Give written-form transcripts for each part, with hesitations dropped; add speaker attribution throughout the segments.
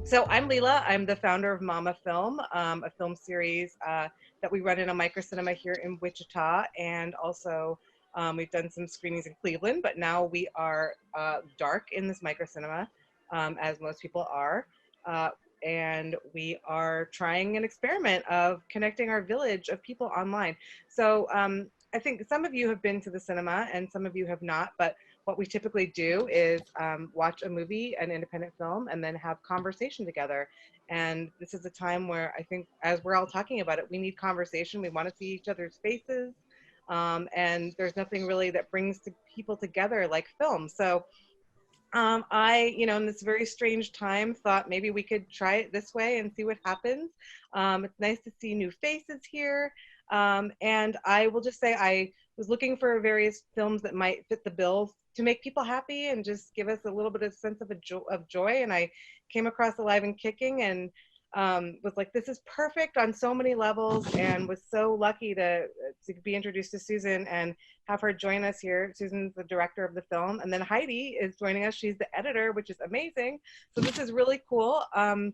Speaker 1: So I'm Leela. I'm the founder of Mama.film, a film series that we run in a microcinema here in Wichita, and also we've done some screenings in Cleveland, but now we are dark in this microcinema, as most people are. And we are trying an experiment of connecting our village of people online. So I think some of you have been to the cinema and some of you have not, but what we typically do is watch a movie, an independent film, and then have conversation together. And this is a time where I think, as we're all talking about it, we need conversation. We want to see each other's faces. And there's nothing really that brings people together like film. So I, in this very strange time, thought maybe we could try it this way and see what happens. It's nice to see new faces here. And I will just say I was looking for various films that might fit the bill to make people happy and just give us a little bit of sense of joy. And I came across Alive and Kicking and was like, this is perfect on so many levels, and was so lucky to be introduced to Susan and have her join us here. Susan's the director of the film, and then Heidi is joining us. She's the editor, which is amazing. So this is really cool. And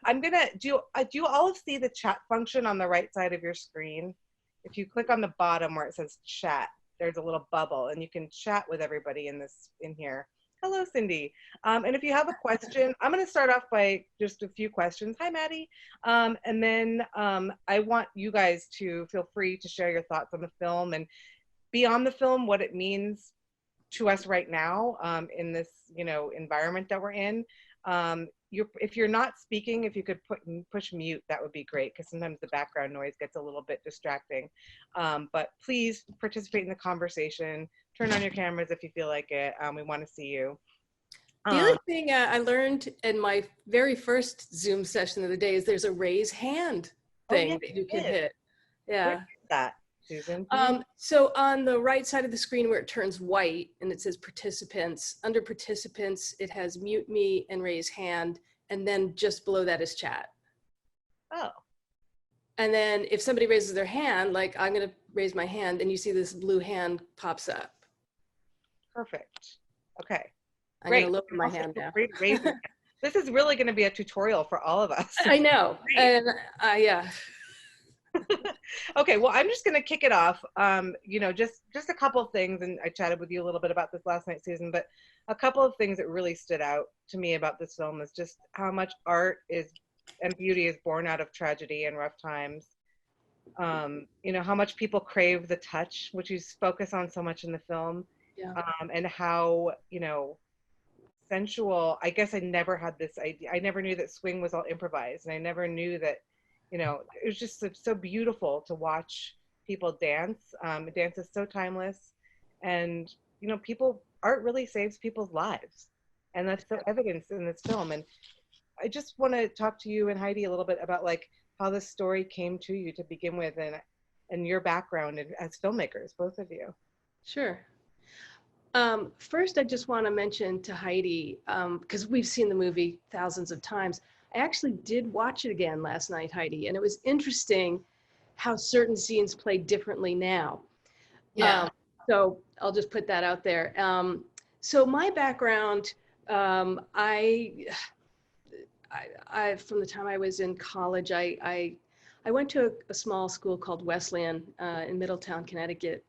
Speaker 1: I'm gonna do you all see the chat function on the right side of your screen? If you click on the bottom where it says chat, there's a little bubble, and you can chat with everybody in here. Hello, Cindy. And if you have a question, I'm going to start off by just a few questions. Hi, Maddie. And then I want you guys to feel free to share your thoughts on the film and beyond the film, what it means to us right now in this, environment that we're in. If you're not speaking, if you could push mute, that would be great, because sometimes the background noise gets a little bit distracting. But please participate in the conversation. Turn on your cameras if you feel like it. We want to see you.
Speaker 2: The other thing I learned in my very first Zoom session of the day is there's a raise hand thing that you can hit. Yeah.
Speaker 1: Where is that, Susan?
Speaker 2: So on the right side of the screen where it turns white and it says participants, under participants, it has mute me and raise hand. And then just below that is chat.
Speaker 1: Oh. And
Speaker 2: then if somebody raises their hand, like I'm going to raise my hand, and you see this blue hand pops up.
Speaker 1: Perfect. Okay.
Speaker 2: I'm going to lower my hand now.
Speaker 1: This is really going to be a tutorial for all of us.
Speaker 2: I know. And yeah.
Speaker 1: Okay, well, I'm just going to kick it off. Just a couple of things, and I chatted with you a little bit about this last night, Susan, but a couple of things that really stood out to me about this film is just how much art and beauty is born out of tragedy and rough times. How much people crave the touch, which you focus on so much in the film.
Speaker 2: Yeah.
Speaker 1: And how, sensual. I guess I never had this idea. I never knew that swing was all improvised, and I never knew that, it was just so beautiful to watch people dance. Dance is so timeless, and art really saves people's lives, and that's so evidenced in this film. And I just want to talk to you and Heidi a little bit about like how this story came to you to begin with, and your background as filmmakers, both of you.
Speaker 2: Sure. First, I just want to mention to Heidi, because we've seen the movie thousands of times. I actually did watch it again last night, Heidi, and it was interesting how certain scenes play differently now.
Speaker 1: Yeah.
Speaker 2: So I'll just put that out there. So my background, I from the time I was in college, I went to a small school called Wesleyan in Middletown, Connecticut.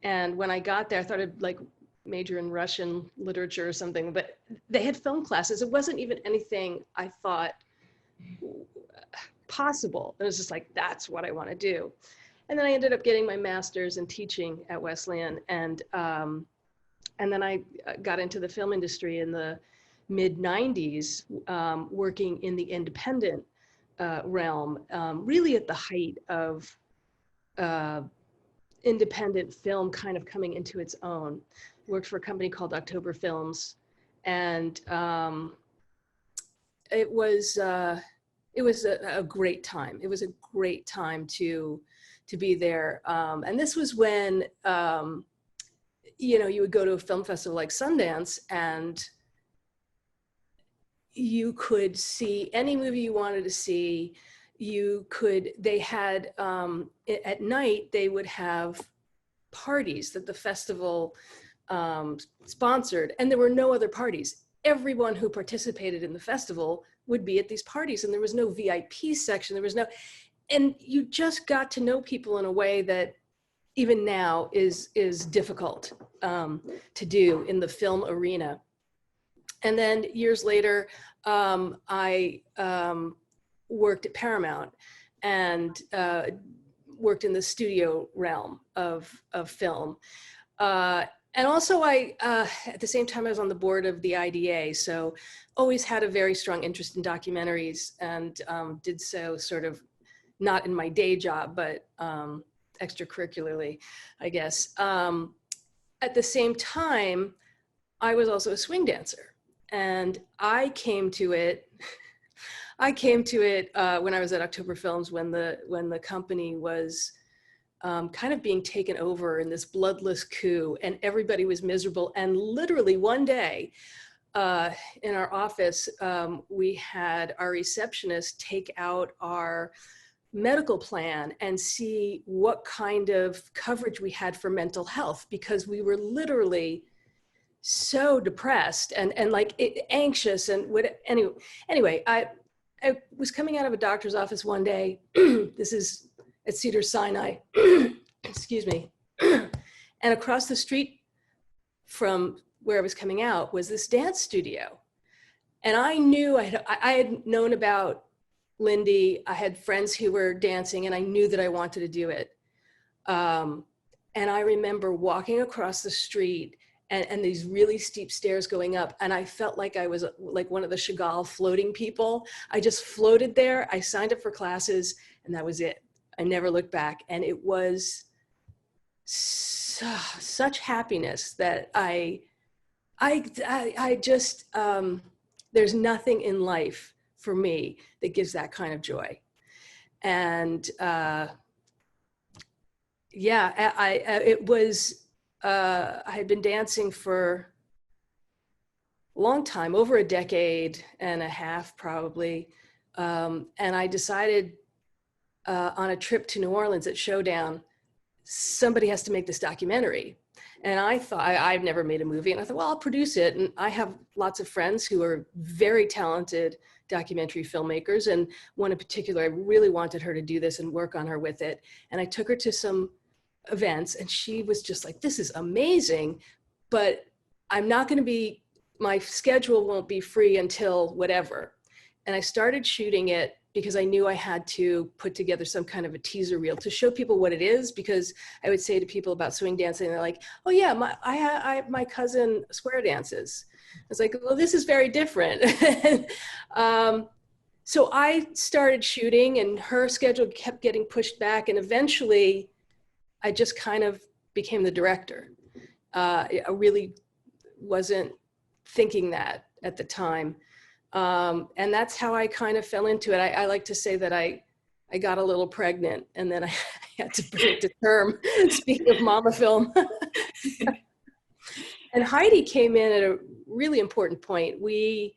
Speaker 2: And when I got there, I thought I'd like major in Russian literature or something, but they had film classes. It wasn't even anything I thought possible. It was just like, that's what I want to do. And then I ended up getting my master's in teaching at Wesleyan. And then I got into the film industry in the mid-90s, working in the independent realm, really at the height of independent film kind of coming into its own. Worked for a company called October Films, and it was a great time. It was a great time to be there. And this was when you would go to a film festival like Sundance, and you could see any movie you wanted to see. They had, at night, they would have parties that the festival sponsored, and there were no other parties. Everyone who participated in the festival would be at these parties, and there was no VIP section. There was no, and you just got to know people in a way that even now is difficult to do in the film arena. And then years later, I worked at Paramount and worked in the studio realm of film. And also at the same time, I was on the board of the IDA. So always had a very strong interest in documentaries, and did so sort of not in my day job, but extracurricularly, I guess. At the same time, I was also a swing dancer, and I came to it when I was at October Films, when the company was kind of being taken over in this bloodless coup, and everybody was miserable. And literally one day in our office, we had our receptionist take out our medical plan and see what kind of coverage we had for mental health, because we were literally so depressed and like anxious and what. Anyway, I was coming out of a doctor's office one day. This is at Cedars-Sinai, excuse me. And across the street from where I was coming out was this dance studio. And I knew I had known about Lindy. I had friends who were dancing, and I knew that I wanted to do it. And I remember walking across the street and these really steep stairs going up, and I felt like I was like one of the Chagall floating people. I just floated there. I signed up for classes, and that was it. I never looked back. And it was such happiness that I just, there's nothing in life for me that gives that kind of joy. And yeah, I had been dancing for a long time, over a decade and a half probably. And I decided on a trip to New Orleans at Showdown, somebody has to make this documentary. And I thought, I've never made a movie. And I thought, well, I'll produce it. And I have lots of friends who are very talented documentary filmmakers. And one in particular, I really wanted her to do this and work on her with it. And I took her to some events, and she was just like, this is amazing, but I'm not going to be, my schedule won't be free until whatever. And I started shooting it because I knew I had to put together some kind of a teaser reel to show people what it is, because I would say to people about swing dancing, and they're like, oh yeah, my cousin square dances. I was like, well, this is very different. So I started shooting, and her schedule kept getting pushed back, and eventually I just kind of became the director. I really wasn't thinking that at the time. And that's how I kind of fell into it. I like to say that I got a little pregnant, and then I had to bring it to term, speaking of mama film. And Heidi came in at a really important point. I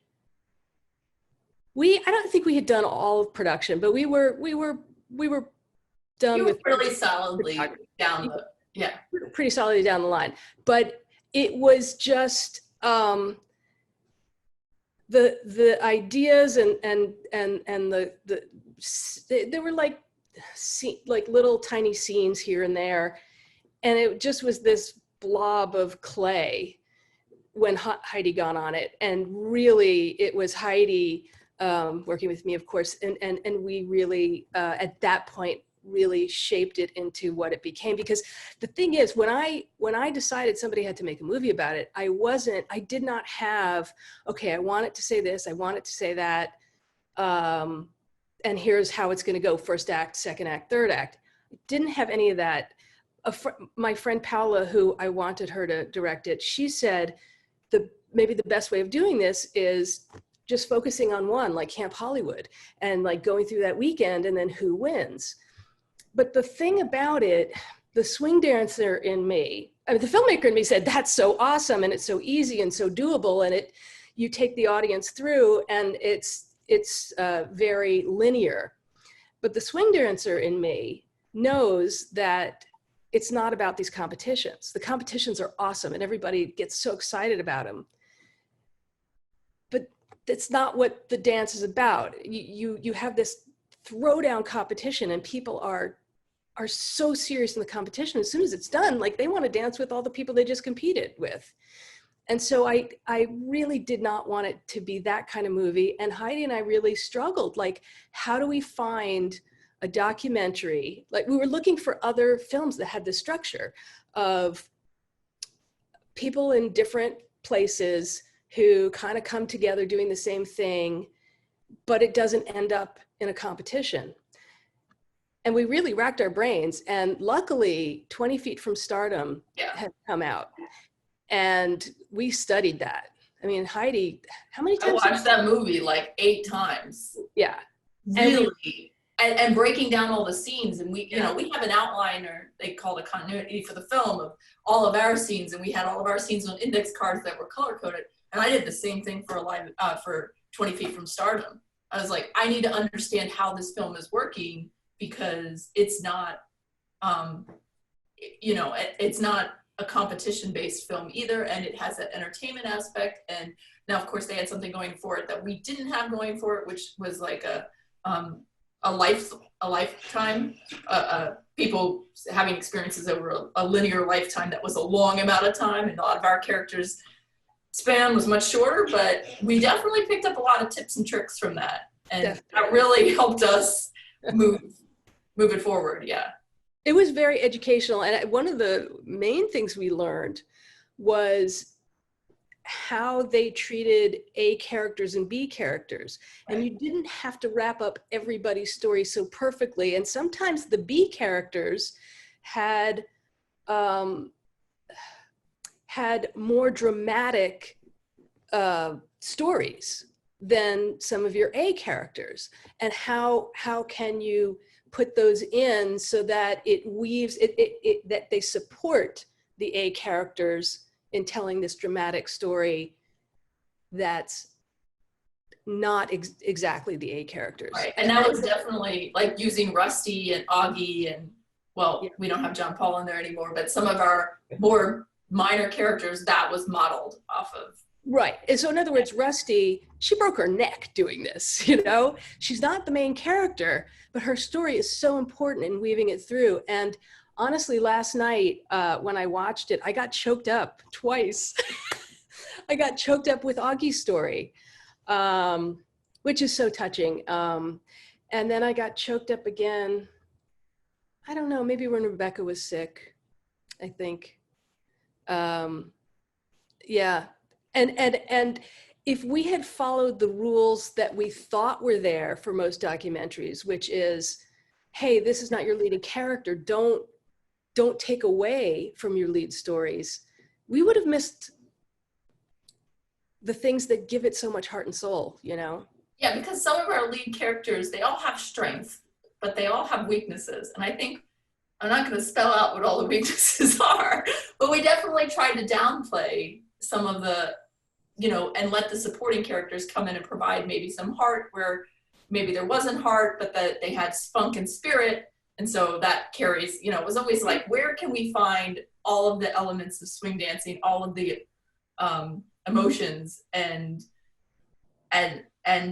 Speaker 2: don't think we had done all of production, but we were done
Speaker 3: you
Speaker 2: with
Speaker 3: were really solidly down the, yeah.
Speaker 2: Pretty solidly down the line. But it was just, the ideas and there were like little tiny scenes here and there, and it just was this blob of clay when Heidi got on it. And really it was Heidi working with me, of course, and we really at that point really shaped it into what it became. Because the thing is, when I decided somebody had to make a movie about it, I did not have, okay, I want it to say this, I want it to say that, and here's how it's going to go: first act, second act, third act. I didn't have any of that. My friend Paula, who I wanted her to direct it, she said maybe the best way of doing this is just focusing on one, like Camp Hollywood, and like going through that weekend, and then who wins. But the thing about it, the swing dancer in me, I mean, the filmmaker in me said, that's so awesome, and it's so easy and so doable, and you take the audience through, and it's very linear. But the swing dancer in me knows that it's not about these competitions. The competitions are awesome, and everybody gets so excited about them. But that's not what the dance is about. You have this throwdown competition, and people are so serious in the competition. As soon as it's done, like they want to dance with all the people they just competed with. And so I really did not want it to be that kind of movie. And Heidi and I really struggled, like, how do we find a documentary? Like, we were looking for other films that had this structure of people in different places who kind of come together doing the same thing, but it doesn't end up in a competition. And we really racked our brains. And luckily, 20 Feet from Stardom had come out. And we studied that. I mean, Heidi, how many times?
Speaker 3: I watched that movie like 8 times.
Speaker 2: Yeah.
Speaker 3: Really. And breaking down all the scenes. And we, you know, we have an outline, or they call it continuity for the film, of all of our scenes. And we had all of our scenes on index cards that were color coded. And I did the same thing for for 20 Feet from Stardom. I was like, I need to understand how this film is working, because it's not, you know, it's not a competition-based film either, and it has that entertainment aspect. And now, of course, they had something going for it that we didn't have going for it, which was like a lifetime, people having experiences over a linear lifetime that was a long amount of time, and a lot of our characters' span was much shorter, but we definitely picked up a lot of tips and tricks from that, and that really helped us move it forward. Yeah.
Speaker 2: It was very educational. And one of the main things we learned was how they treated A characters and B characters. Right. And you didn't have to wrap up everybody's story so perfectly. And sometimes the B characters had more dramatic stories than some of your A characters. And how can you put those in so that it weaves, that they support the A characters in telling this dramatic story that's not exactly the A characters.
Speaker 3: Right, and that was definitely like using Rusty and Augie and, well, we don't have John Paul in there anymore, but some of our more minor characters, that was modeled off of.
Speaker 2: Right. And so in other words, Rusty, she broke her neck doing this, you know? She's not the main character, but her story is so important in weaving it through. And honestly, last night when I watched it, I got choked up twice. I got choked up with Augie's story, which is so touching. And then I got choked up again. I don't know, maybe when Rebecca was sick, I think. Yeah. And if we had followed the rules that we thought were there for most documentaries, which is, hey, this is not your leading character, don't take away from your lead stories, we would have missed the things that give it so much heart and soul, you know?
Speaker 3: Yeah, because some of our lead characters, they all have strengths, but they all have weaknesses. And I think, I'm not going to spell out what all the weaknesses are, but we definitely tried to downplay some of the, you know, and let the supporting characters come in and provide maybe some heart where maybe there wasn't heart, but that they had spunk and spirit. And so that carries, you know, it was always like, where can we find all of the elements of swing dancing, all of the emotions, and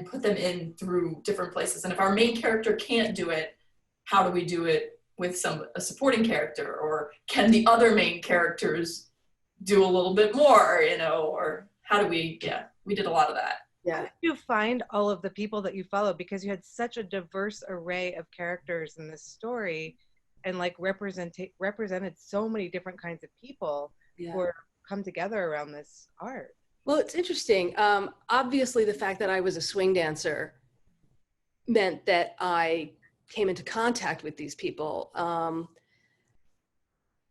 Speaker 3: put them in through different places. And if our main character can't do it, how do we do it with a supporting character? Or can the other main characters do a little bit more, you know, or how do we, we did a lot of that.
Speaker 1: Yeah. How did you find all of the people that you followed? Because you had such a diverse array of characters in this story, and like represented so many different kinds of people who are come together around this art.
Speaker 2: Well, it's interesting. Obviously, the fact that I was a swing dancer meant that I came into contact with these people.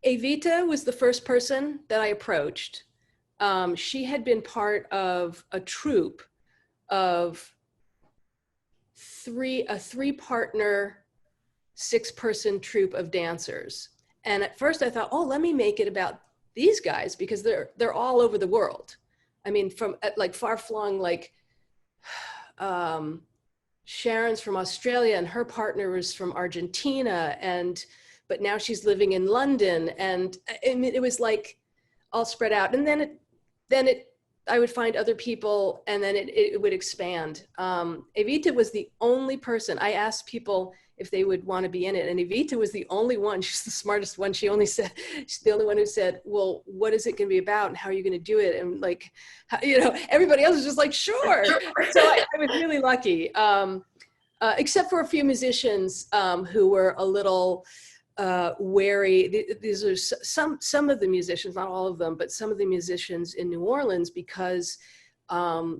Speaker 2: Evita was the first person that I approached. She had been part of a troupe of a three-partner, 6-person troupe of dancers. And at first I thought, oh, let me make it about these guys, because they're all over the world. I mean, from like far-flung, like Sharon's from Australia and her partner was from Argentina, but now she's living in London. And I mean, it was like all spread out. And then it I would find other people, and then it would expand. Evita was the only person, I asked people if they would want to be in it, and Evita was the only one, she's the smartest one, she's the only one who said, well, what is it going to be about, and how are you going to do it? And like, everybody else is just like, sure. So I was really lucky, except for a few musicians who were a little wary. These are some of the musicians, not all of them, but some of the musicians in New Orleans, because a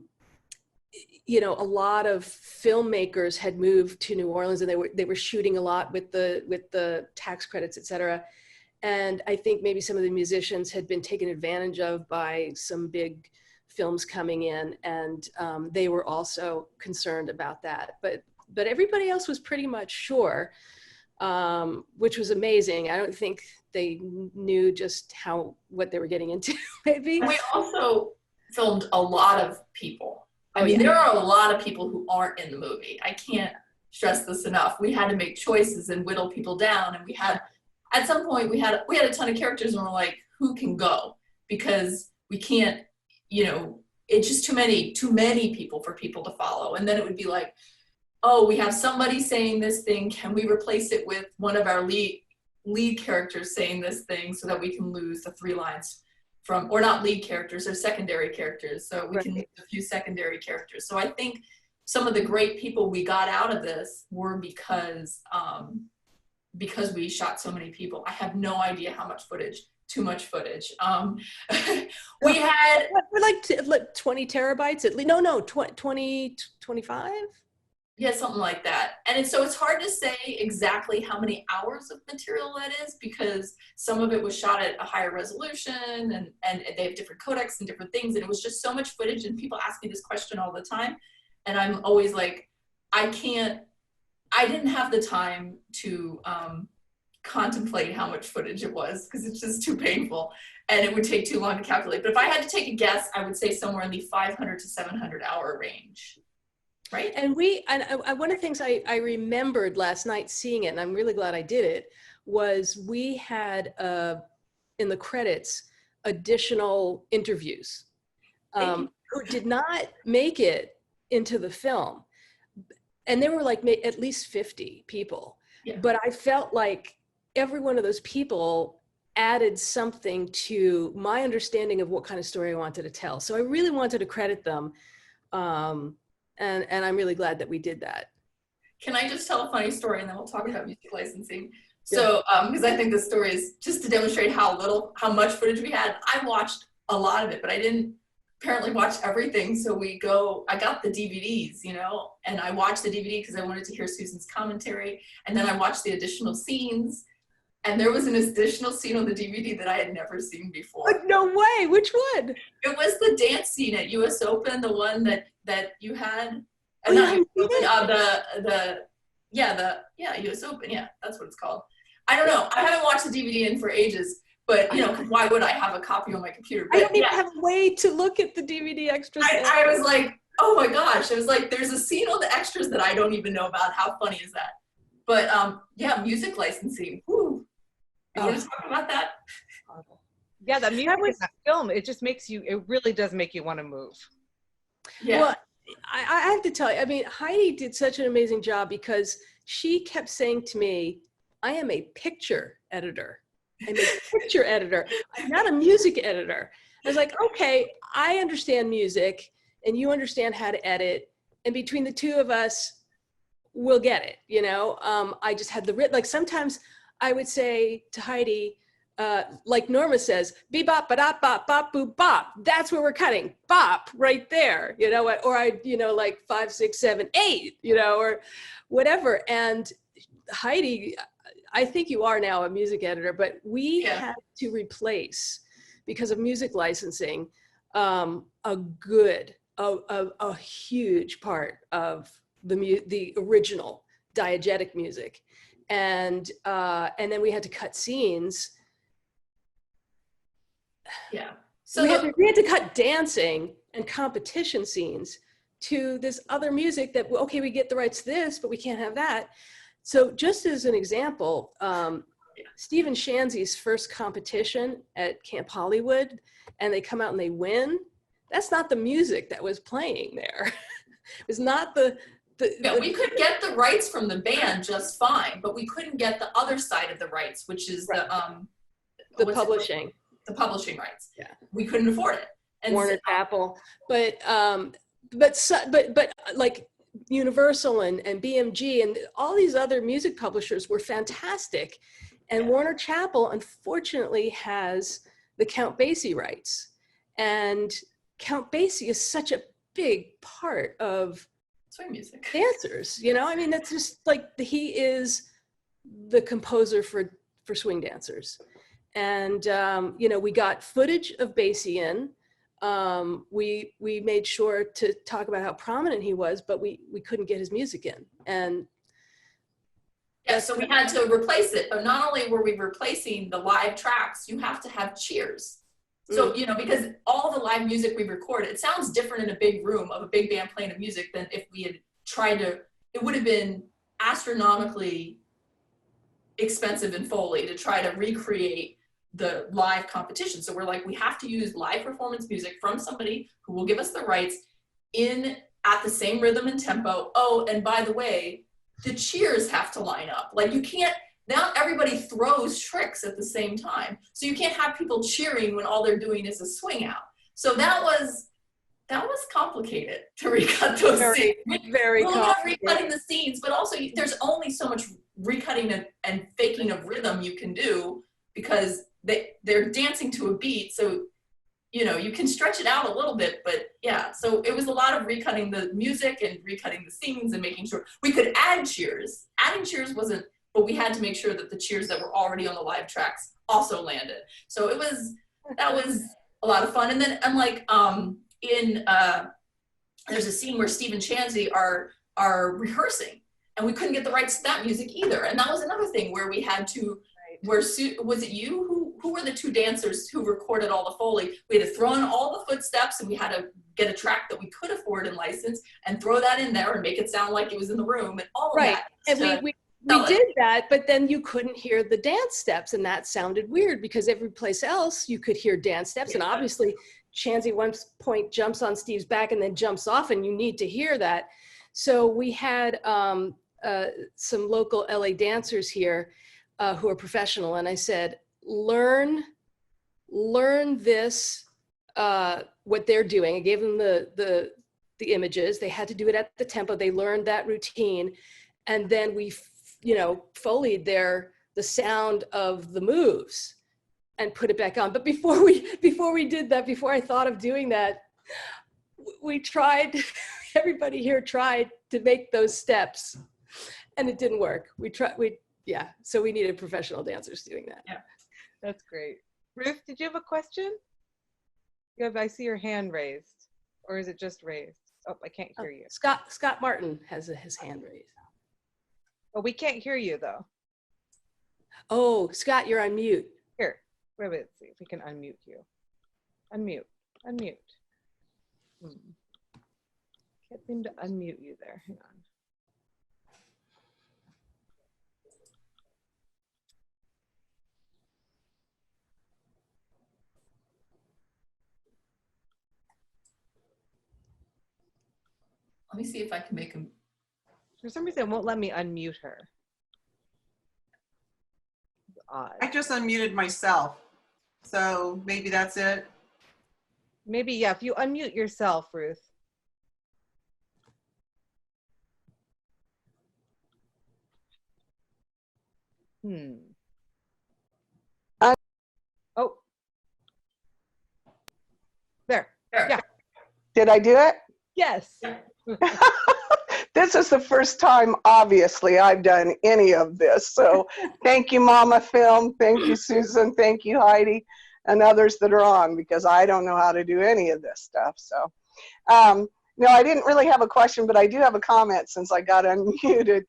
Speaker 2: lot of filmmakers had moved to New Orleans, and they were shooting a lot with the tax credits, et cetera. And I think maybe some of the musicians had been taken advantage of by some big films coming in, and they were also concerned about that. But everybody else was pretty much sure, which was amazing. I don't think they knew just what they were getting into, maybe.
Speaker 3: And we also filmed a lot of people. I mean, there are a lot of people who aren't in the movie. I can't stress this enough. We had to make choices and whittle people down. And at some point, we had a ton of characters, and we're like, who can go? Because we can't, it's just too many people for people to follow. And then it would be like, oh, we have somebody saying this thing. Can we replace it with one of our lead characters saying this thing so that we can lose the 3 lines or not lead characters, they're secondary characters. So we can lose a few secondary characters. So I think some of the great people we got out of this were because we shot so many people. I have no idea how much footage. Too much footage. We had
Speaker 2: like 20 terabytes at least. No, 20, 25.
Speaker 3: Yeah, something like that. And so it's hard to say exactly how many hours of material that is, because some of it was shot at a higher resolution, and they have different codecs and different things. And it was just so much footage, and people ask me this question all the time. And I'm always like, I didn't have the time to contemplate how much footage it was, because it's just too painful and it would take too long to calculate. But if I had to take a guess, I would say somewhere in the 500 to 700 hour range. Right.
Speaker 2: And one of the things I remembered last night seeing it, and I'm really glad I did it, was we had in the credits additional interviews who did not make it into the film. And there were like at least 50 people. Yeah. But I felt like every one of those people added something to my understanding of what kind of story I wanted to tell. So I really wanted to credit them. And I'm really glad that we did that.
Speaker 3: Can I just tell a funny story, and then we'll talk about music licensing? So, because I think this story is just to demonstrate how much footage we had. I watched a lot of it, but I didn't apparently watch everything. So I got the DVDs, and I watched the DVD because I wanted to hear Susan's commentary. And then I watched the additional scenes. And there was an additional scene on the DVD that I had never seen before.
Speaker 2: Oh, no way! Which one?
Speaker 3: It was the dance scene at US Open, the one that you had.
Speaker 2: Oh,
Speaker 3: not US Open, US Open. Yeah, that's what it's called. I don't know. I haven't watched the DVD in for ages, but because why would I have a copy on my computer? But,
Speaker 2: I don't even have a way to look at the DVD extras.
Speaker 3: I was like, oh my gosh! I was like, there's a scene on the extras that I don't even know about. How funny is that? But music licensing. Whew. You want to talk about that?
Speaker 1: Yeah, the music in that film, it really does make you want to move.
Speaker 2: Yeah. Well, I have to tell you, I mean, Heidi did such an amazing job, because she kept saying to me, I am a picture editor. I'm a picture editor. I'm not a music editor. I was like, okay, I understand music and you understand how to edit. And between the two of us, we'll get it. I just had like sometimes I would say to Heidi, like Norma says, bebop, ba-dop, bop, bop, boop, bop. That's where we're cutting. Bop, right there. Or I, like 5, 6, 7, 8, or whatever. And Heidi, I think you are now a music editor, but we had to replace, because of music licensing, a huge part of the original diegetic music. And then we had to cut scenes.
Speaker 3: Yeah.
Speaker 2: So we had to cut dancing and competition scenes to this other music that, okay, we get the rights to this, but we can't have that. So just as an example, Stephen Shanzi's first competition at Camp Hollywood, and they come out and they win, that's not the music that was playing there. It was not
Speaker 3: yeah, we could get the rights from the band just fine, but we couldn't get the other side of the rights, which is
Speaker 2: right.
Speaker 3: the
Speaker 2: publishing.
Speaker 3: The publishing rights.
Speaker 2: Yeah.
Speaker 3: We couldn't afford it. And
Speaker 2: Warner Chappell, but like Universal and BMG and all these other music publishers were fantastic. And Warner Chappell, unfortunately, has the Count Basie rights. And Count Basie is such a big part of
Speaker 3: swing music
Speaker 2: dancers, you know? I mean, that's just like, he is the composer for swing dancers. And, you know, we got footage of Basie in. We made sure to talk about how prominent he was, but we couldn't get his music in. And
Speaker 3: yeah, so we had to replace it. But not only were we replacing the live tracks, you have to have cheers. So, you know, because all the live music we recorded, it sounds different in a big room of a big band playing a music than if we had tried to, it would have been astronomically expensive in Foley to try to recreate the live competition. So we're like, we have to use live performance music from somebody who will give us the rights in at the same rhythm and tempo. Oh, and by the way, the cheers have to line up. Like you can't, not everybody throws tricks at the same time. So you can't have people cheering when all they're doing is a swing out. So that was complicated to recut those scenes.
Speaker 2: Very complicated.
Speaker 3: Recutting the scenes, but also there's only so much recutting and faking of rhythm you can do because they're dancing to a beat. So, you know, you can stretch it out a little bit, but yeah. So it was a lot of recutting the music and recutting the scenes and making sure we could add cheers. Adding cheers wasn't, but we had to make sure that the cheers that were already on the live tracks also landed. So that was a lot of fun. And then, unlike there's a scene where Steve and Chansey are rehearsing, and we couldn't get the rights to that music either. And that was another thing where we had to, was it you? Who were the two dancers who recorded all the Foley? We had to throw in all the footsteps, and we had to get a track that we could afford and license and throw that in there and make it sound like it was in the room and all of that.
Speaker 2: And we did that, but then you couldn't hear the dance steps, and that sounded weird because every place else you could hear dance steps. And obviously Chansey one point jumps on Steve's back and then jumps off, and you need to hear that. So we had some local LA dancers here who are professional, and I said, learn this, what they're doing. I gave them the images. They had to do it at the tempo. They learned that routine, and then we, you know, Foleyed the sound of the moves and put it back on. But before we did that, before I thought of doing that, we tried. Everybody here tried to make those steps, and it didn't work. So we needed professional dancers doing that.
Speaker 1: Yeah, that's great. Ruth, did you have a question? I see your hand raised, or is it just raised? Oh, I can't hear you.
Speaker 2: Scott Martin has his hand raised.
Speaker 1: Oh, we can't hear you though.
Speaker 2: Oh, Scott, you're on mute.
Speaker 1: Here, wait, let's see if we can unmute you. Unmute. Can't seem to unmute you there. Hang on.
Speaker 3: Let me see if I can make him.
Speaker 1: For some reason, it won't let me unmute her. It's odd.
Speaker 4: I just unmuted myself, so maybe that's it.
Speaker 1: Maybe, yeah, if you unmute yourself, Ruth. Oh. There. Yeah.
Speaker 5: Did I do it?
Speaker 1: Yes.
Speaker 5: This is the first time, obviously, I've done any of this. So thank you, mama.film. Thank you, Susan. Thank you, Heidi, and others that are on, because I don't know how to do any of this stuff. So, no, I didn't really have a question, but I do have a comment since I got unmuted.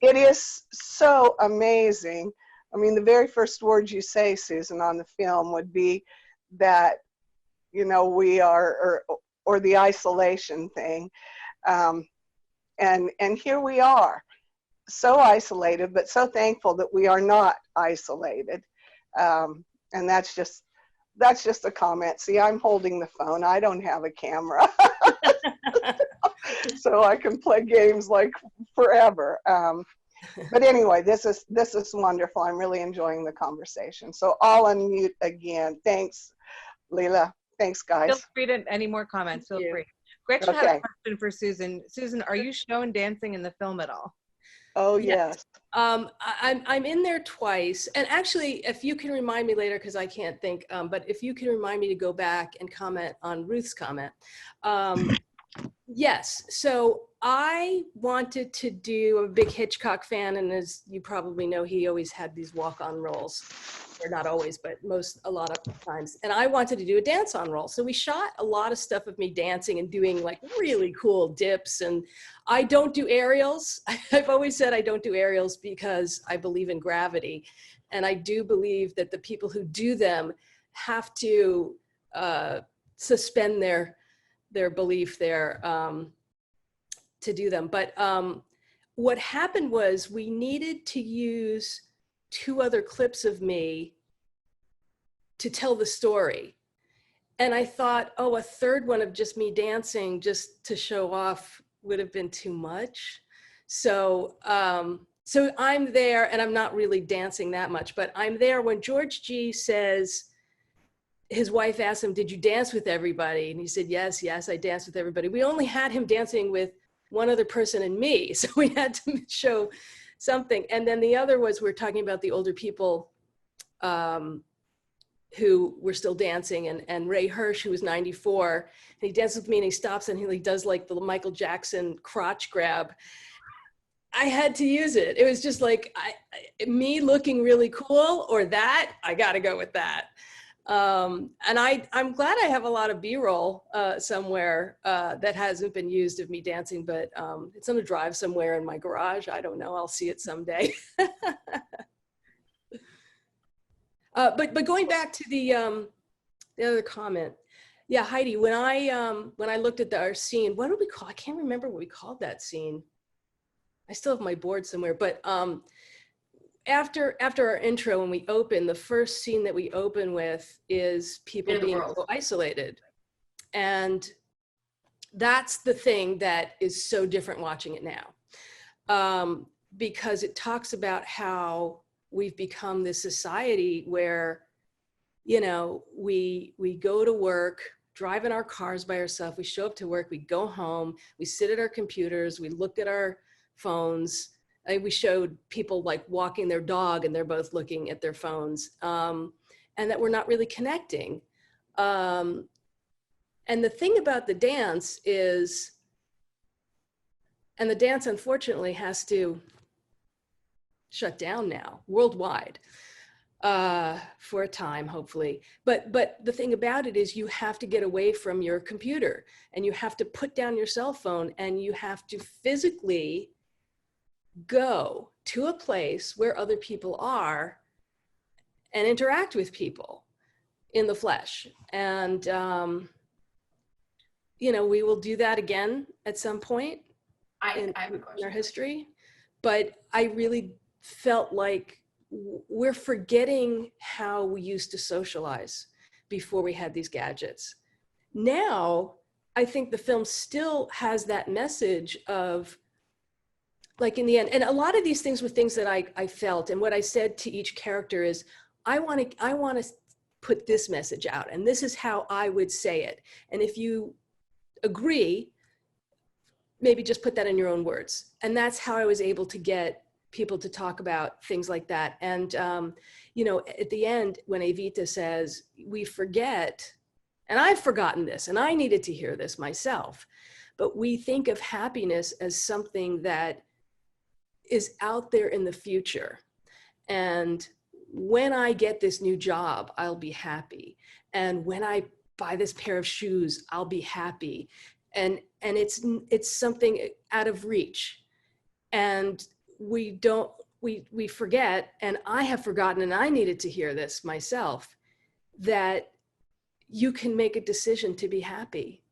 Speaker 5: It is so amazing. I mean, the very first words you say, Susan, on the film would be that, you know, we are, or the isolation thing. And here we are, so isolated, but so thankful that we are not isolated. And that's just that's just a comment. See, I'm holding the phone. I don't have a camera. So I can play games like forever. But anyway, this is wonderful. I'm really enjoying the conversation. So I'll unmute again. Thanks, Leila. Thanks, guys.
Speaker 1: Feel free to any more comments. Feel free. Gretchen had a question for Susan. Susan, are you shown dancing in the film at all?
Speaker 5: Oh, yes.
Speaker 2: I'm in there twice. And actually, if you can remind me later, because I can't think, but if you can remind me to go back and comment on Ruth's comment. Yes, so I wanted to do, I'm a big Hitchcock fan, and as you probably know, he always had these walk-on roles, or not always, but a lot of times. And I wanted to do a dance-on role. So we shot a lot of stuff of me dancing and doing like really cool dips. And I don't do aerials. I've always said I don't do aerials because I believe in gravity. And I do believe that the people who do them have to suspend their belief there to do them. But what happened was we needed to use 2 other clips of me to tell the story. And I thought, oh, a 3rd one of just me dancing just to show off would have been too much. So, so I'm there, and I'm not really dancing that much, but I'm there when George G says, his wife asked him, did you dance with everybody? And he said, yes, I danced with everybody. We only had him dancing with one other person and me. So we had to show something. And then the other was, we're talking about the older people who were still dancing, and Ray Hirsch, who was 94, and he dances with me and he stops and he does like the Michael Jackson crotch grab. I had to use it. It was just like me looking really cool, or that, I gotta go with that. And I'm glad I have a lot of B-roll somewhere that hasn't been used of me dancing, but it's on a drive somewhere in my garage. I don't know, I'll see it someday. But going back to the other comment, yeah, Heidi, when I looked at our scene, what did we call? I can't remember what we called that scene. I still have my board somewhere, but after our intro, when we open, the first scene that we open with is people being so isolated, and that's the thing that is so different watching it now, because it talks about how we've become this society where, you know, we go to work, drive in our cars by ourselves, we show up to work, we go home, we sit at our computers, we look at our phones. We showed people like walking their dog and they're both looking at their phones, and that we're not really connecting. And the thing about the dance is, and the dance unfortunately has to shut down now worldwide for a time, hopefully. But the thing about it is you have to get away from your computer, and you have to put down your cell phone, and you have to physically go to a place where other people are and interact with people in the flesh. And, you know, we will do that again at some point in our history. But I really felt like we're forgetting how we used to socialize before we had these gadgets. Now, I think the film still has that message of, like, in the end, and a lot of these things were things that I felt, and what I said to each character is, I want to put this message out, and this is how I would say it. And if you agree, maybe just put that in your own words. And that's how I was able to get people to talk about things like that. And, you know, at the end, when Evita says, we forget, and I've forgotten this, and I needed to hear this myself, but we think of happiness as something that is out there in the future. And when I get this new job, I'll be happy. And when I buy this pair of shoes, I'll be happy. And it's something out of reach. And we forget, and I have forgotten, and I needed to hear this myself, that you can make a decision to be happy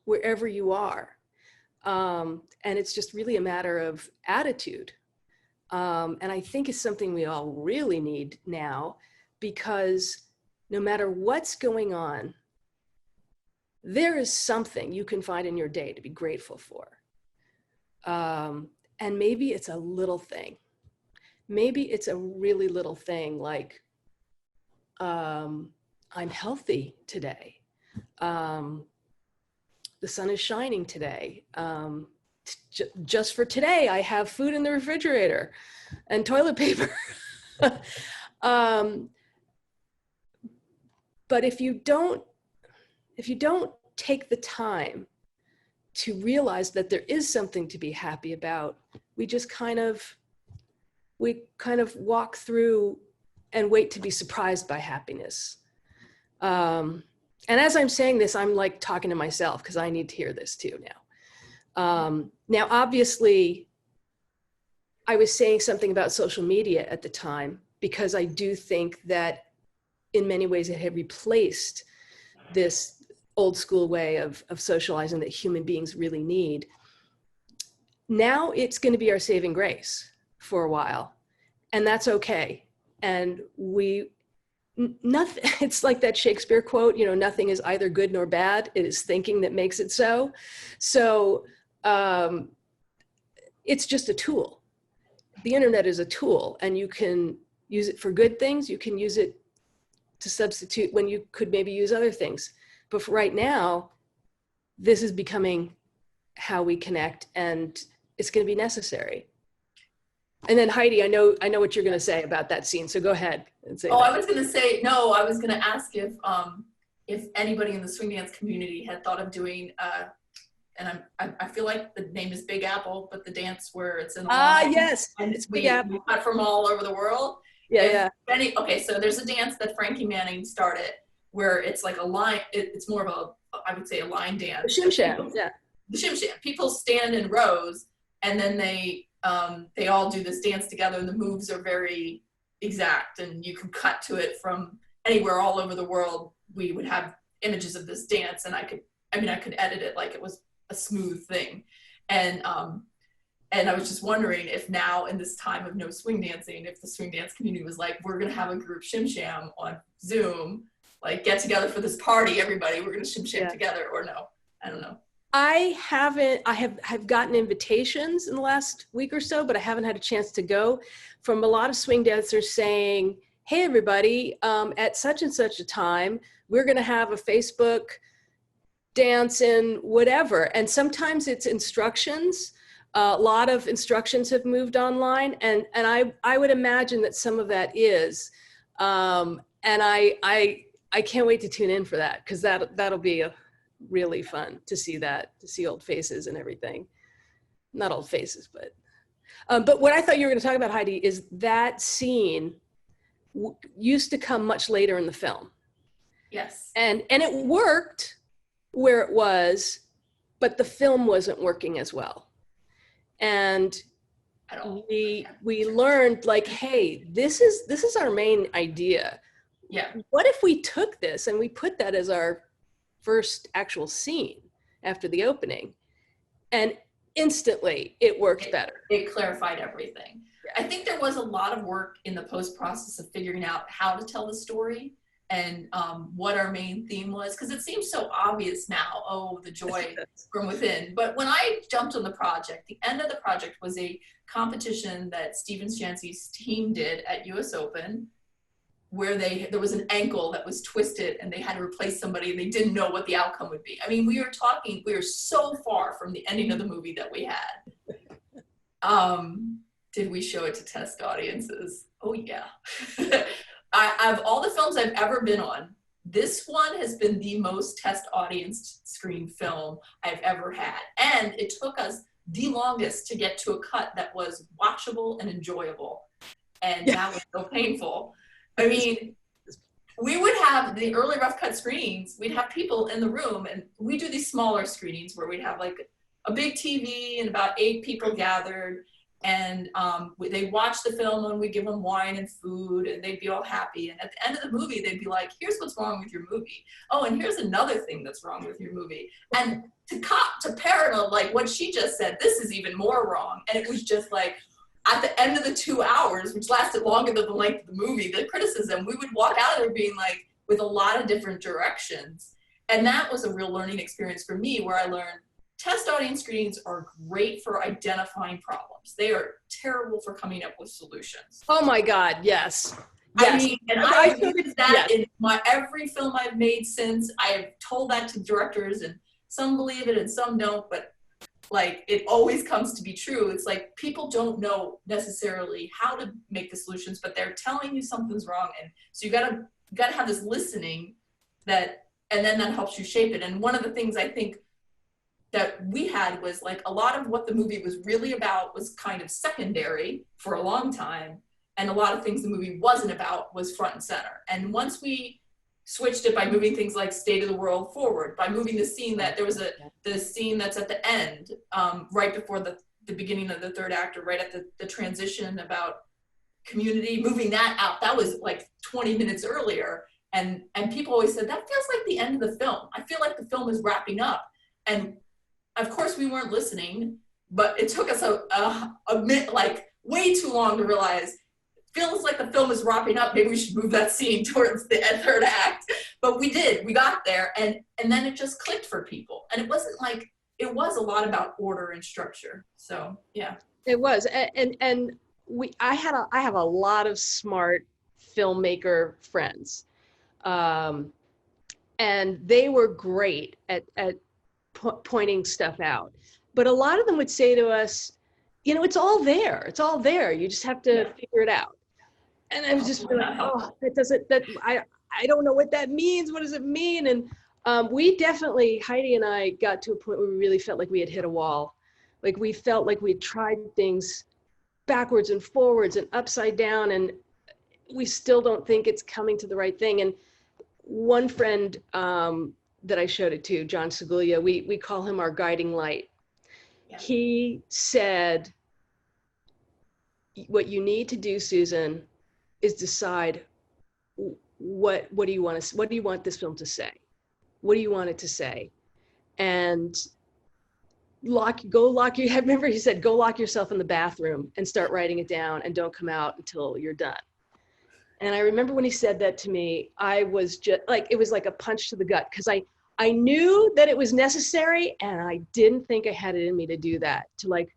Speaker 2: wherever you are. And it's just really a matter of attitude. And I think it's something we all really need now, because no matter what's going on, there is something you can find in your day to be grateful for. And maybe it's a little thing. Maybe it's a really little thing like, I'm healthy today. The sun is shining today. Just for today, I have food in the refrigerator and toilet paper. But if you don't take the time to realize that there is something to be happy about, we kind of walk through and wait to be surprised by happiness. And as I'm saying this, I'm like talking to myself because I need to hear this too now. Now, obviously, I was saying something about social media at the time because I do think that in many ways it had replaced this old school way of socializing that human beings really need. Now it's going to be our saving grace for a while, and that's okay. And nothing, it's like that Shakespeare quote, nothing is either good nor bad. It is thinking that makes it so. So it's just a tool. The internet is a tool, and you can use it for good things. You can use it to substitute when you could maybe use other things. But for right now, this is becoming how we connect, and it's going to be necessary. And then Heidi, I know what you're going to say about that scene. So go ahead and say.
Speaker 3: I was going to say, no, I was going to ask if anybody in the swing dance community had thought of doing, and I feel like the name is Big Apple, but the dance where it's in line.
Speaker 2: Yes,
Speaker 3: and
Speaker 2: it's Big Apple.
Speaker 3: We cut from all over the world.
Speaker 2: Yeah.
Speaker 3: Okay, so there's a dance that Frankie Manning started where it's like a line, it's more of I would say a line dance.
Speaker 2: The Shim Sham, yeah.
Speaker 3: The Shim Sham. People stand in rows, and then they all do this dance together, and the moves are very exact, and you can cut to it from anywhere all over the world. We would have images of this dance, and I could edit it like it was a smooth thing. And I was just wondering if now in this time of no swing dancing, if the swing dance community was like, we're going to have a group Shim Sham on Zoom, like get together for this party, everybody, we're going to Shim Sham together, or no, I don't know. I
Speaker 2: have gotten invitations in the last week or so, but I haven't had a chance to go, from a lot of swing dancers saying, hey, everybody, at such and such a time, we're going to have a Facebook dance and whatever. And sometimes it's instructions. A lot of instructions have moved online, and I would imagine that some of that is. And I can't wait to tune in for that, because that'll be really fun to see old faces and everything. Not old faces, but what I thought you were going to talk about, Heidi, is that scene used to come much later in the film.
Speaker 3: Yes. And
Speaker 2: it worked where it was, but the film wasn't working as well. And we learned, like, hey, this is our main idea.
Speaker 3: Yeah.
Speaker 2: What if we took this and we put that as our first actual scene after the opening, and instantly it worked better.
Speaker 3: It clarified everything.
Speaker 2: Yeah.
Speaker 3: I think there was a lot of work in the post process of figuring out how to tell the story and what our main theme was, because it seems so obvious now, the joy from within. But when I jumped on the project, the end of the project was a competition that Steven Shancey's team did at US Open, where there was an ankle that was twisted and they had to replace somebody, and they didn't know what the outcome would be. I mean, we were so far from the ending of the movie that we had. Did we show it to test audiences? Oh yeah. Of all the films I've ever been on, this one has been the most test audience screen film I've ever had. And it took us the longest to get to a cut that was watchable and enjoyable. And that was so painful. I mean, we would have the early rough cut screenings, we'd have people in the room, and we do these smaller screenings where we'd have like a big TV and about 8 people gathered. And they'd watch the film, and we'd give them wine and food, and they'd be all happy. And at the end of the movie, they'd be like, here's what's wrong with your movie. Oh, and here's another thing that's wrong with your movie. And to parallel, like what she just said, this is even more wrong. And it was just like, at the end of the 2 hours, which lasted longer than the length of the movie, the criticism, we would walk out of there being like, with a lot of different directions. And that was a real learning experience for me, where I learned test audience screenings are great for identifying problems. They are terrible for coming up with solutions.
Speaker 2: Oh my God, yes.
Speaker 3: I mean, and I've
Speaker 2: I
Speaker 3: used that in every film I've made since. I have told that to directors, and some believe it and some don't, but like, it always comes to be true. It's like, people don't know necessarily how to make the solutions, but they're telling you something's wrong. And so you gotta have this listening that, and then that helps you shape it. And one of the things I think that we had was like, a lot of what the movie was really about was kind of secondary for a long time. And a lot of things the movie wasn't about was front and center. And once we switched it by moving things like state of the world forward, by moving the scene that there was the scene that's at the end, right before the beginning of the third act, or right at the transition about community, moving that out. That was like 20 minutes earlier. And people always said, that feels like the end of the film. I feel like the film is wrapping up. And of course we weren't listening, but it took us a minute, like way too long to realize, feels like the film is wrapping up, maybe we should move that scene towards the third act. But we did, we got there, and then it just clicked for people. And it wasn't like, it was a lot about order and structure. So yeah.
Speaker 2: It was, and I have a lot of smart filmmaker friends, and they were great at pointing stuff out. But a lot of them would say to us, you know, it's all there. It's all there. You just have to figure it out. And I was just like, oh, I don't know what that means. What does it mean? And we definitely, Heidi and I got to a point where we really felt like we had hit a wall. Like, we felt like we had tried things backwards and forwards and upside down, and we still don't think it's coming to the right thing. And one friend that I showed it to, John Segulia, we call him our guiding light. Yeah. He said, what you need to do, Susan, is decide what do you want this film to say? What do you want it to say? And I remember he said, go lock yourself in the bathroom and start writing it down, and don't come out until you're done. And I remember when he said that to me, I was just like, it was like a punch to the gut, because I knew that it was necessary, and I didn't think I had it in me to do that. To like,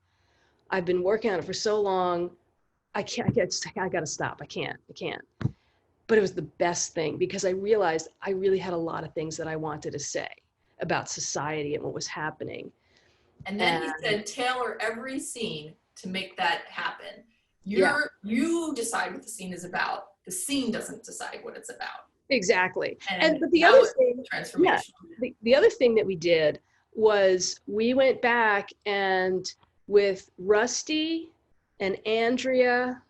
Speaker 2: I've been working on it for so long, I gotta stop. I can't. But it was the best thing, because I realized I really had a lot of things that I wanted to say about society and what was happening.
Speaker 3: And then he said, tailor every scene to make that happen. You decide what the scene is about. The scene doesn't decide what it's about.
Speaker 2: Exactly. But the other thing, the other thing that we did was we went back, and with Rusty and Andrea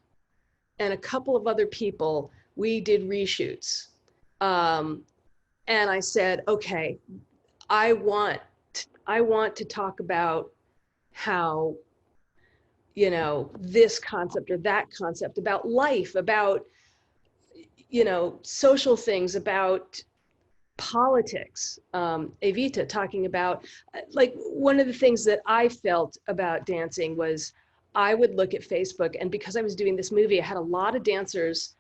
Speaker 2: and a couple of other people, we did reshoots. And I said, okay, I want to talk about how, you know, this concept or that concept, about life, about, you know, social things, about politics. Evita talking about, like, one of the things that I felt about dancing was I would look at Facebook, and because I was doing this movie, I had a lot of dancers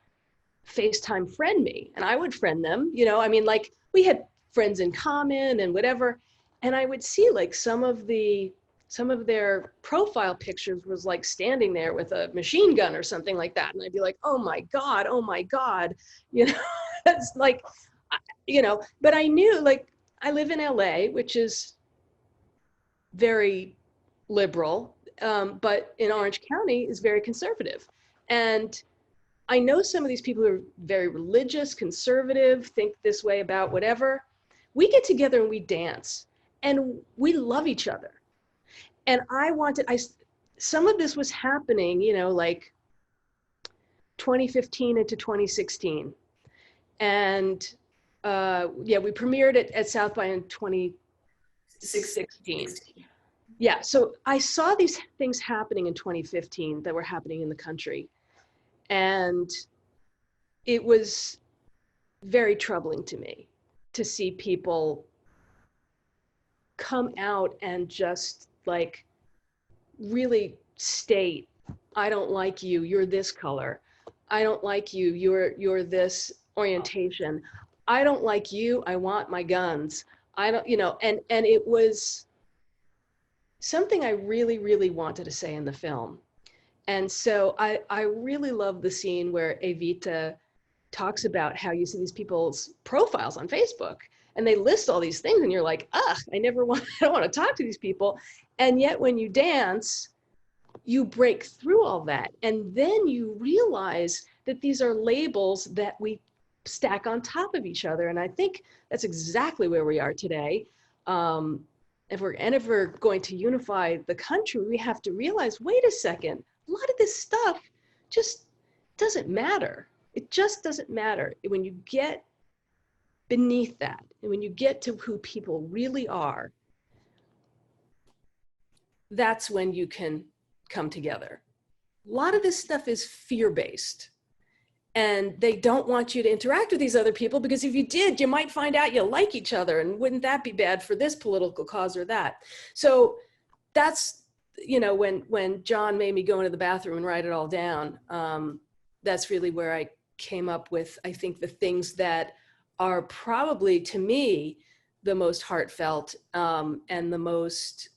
Speaker 2: FaceTime friend me, and I would friend them, you know, I mean, like, we had friends in common and whatever. And I would see like some of their profile pictures was like standing there with a machine gun or something like that. And I'd be like, oh my God, you know, it's like, you know, but I knew, like, I live in LA, which is very liberal, but in Orange County is very conservative. And I know some of these people who are very religious, conservative, think this way about whatever. We get together and we dance, and we love each other. And some of this was happening, you know, like 2015 into 2016. And we premiered it at South by in 2016. Yeah, so I saw these things happening in 2015 that were happening in the country. And it was very troubling to me to see people come out and just like really state, I don't like you, you're this color. I don't like you, you're this orientation. I don't like you, I want my guns. I don't, and it was something I really, really wanted to say in the film. And so I really love the scene where Evita talks about how you see these people's profiles on Facebook and they list all these things and you're like, ugh, I don't want to talk to these people. And yet when you dance, you break through all that. And then you realize that these are labels that we stack on top of each other. And I think that's exactly where we are today. If we're going to unify the country, we have to realize, wait a second, a lot of this stuff just doesn't matter. It just doesn't matter. When you get beneath that, and when you get to who people really are, that's when you can come together. A lot of this stuff is fear-based. And they don't want you to interact with these other people because if you did, you might find out you like each other, and wouldn't that be bad for this political cause or that? So that's, when John made me go into the bathroom and write it all down, that's really where I came up with, I think, the things that are probably, to me, the most heartfelt and the most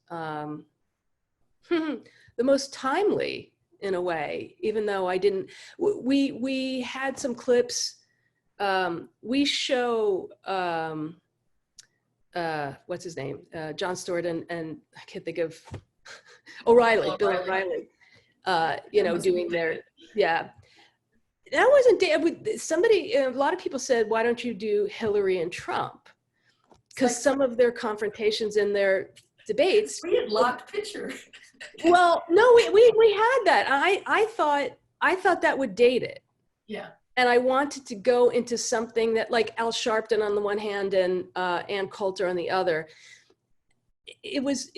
Speaker 2: timely in a way, even though I didn't, we had some clips, we show, what's his name? John Stewart and I can't think of, O'Reilly, Bill O'Reilly, doing their, yeah. That wasn't, somebody, a lot of people said, why don't you do Hillary and Trump? Because some of their confrontations in their debates.
Speaker 3: We had locked picture.
Speaker 2: Well, no, we had that. I thought that would date it.
Speaker 3: Yeah.
Speaker 2: And I wanted to go into something that, like Al Sharpton on the one hand and Ann Coulter on the other. It was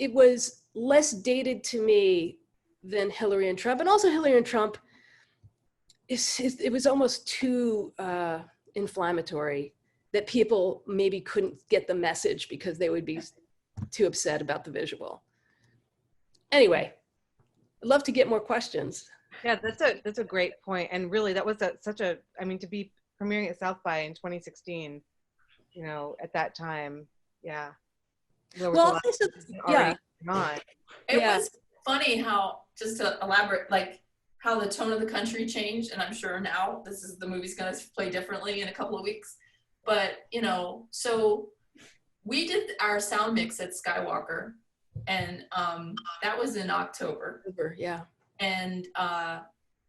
Speaker 2: less dated to me than Hillary and Trump, and also Hillary and Trump. It was almost too inflammatory that people maybe couldn't get the message because they would be too upset about the visual. Anyway, I'd love to get more questions.
Speaker 1: Yeah, that's a great point. And really, that was to be premiering at South by in 2016, at that time, yeah.
Speaker 2: Well, yeah.
Speaker 3: It was funny how, just to elaborate, like how the tone of the country changed. And I'm sure now the movie's going to play differently in a couple of weeks. But, so we did our sound mix at Skywalker. And that was in October.
Speaker 2: Yeah.
Speaker 3: And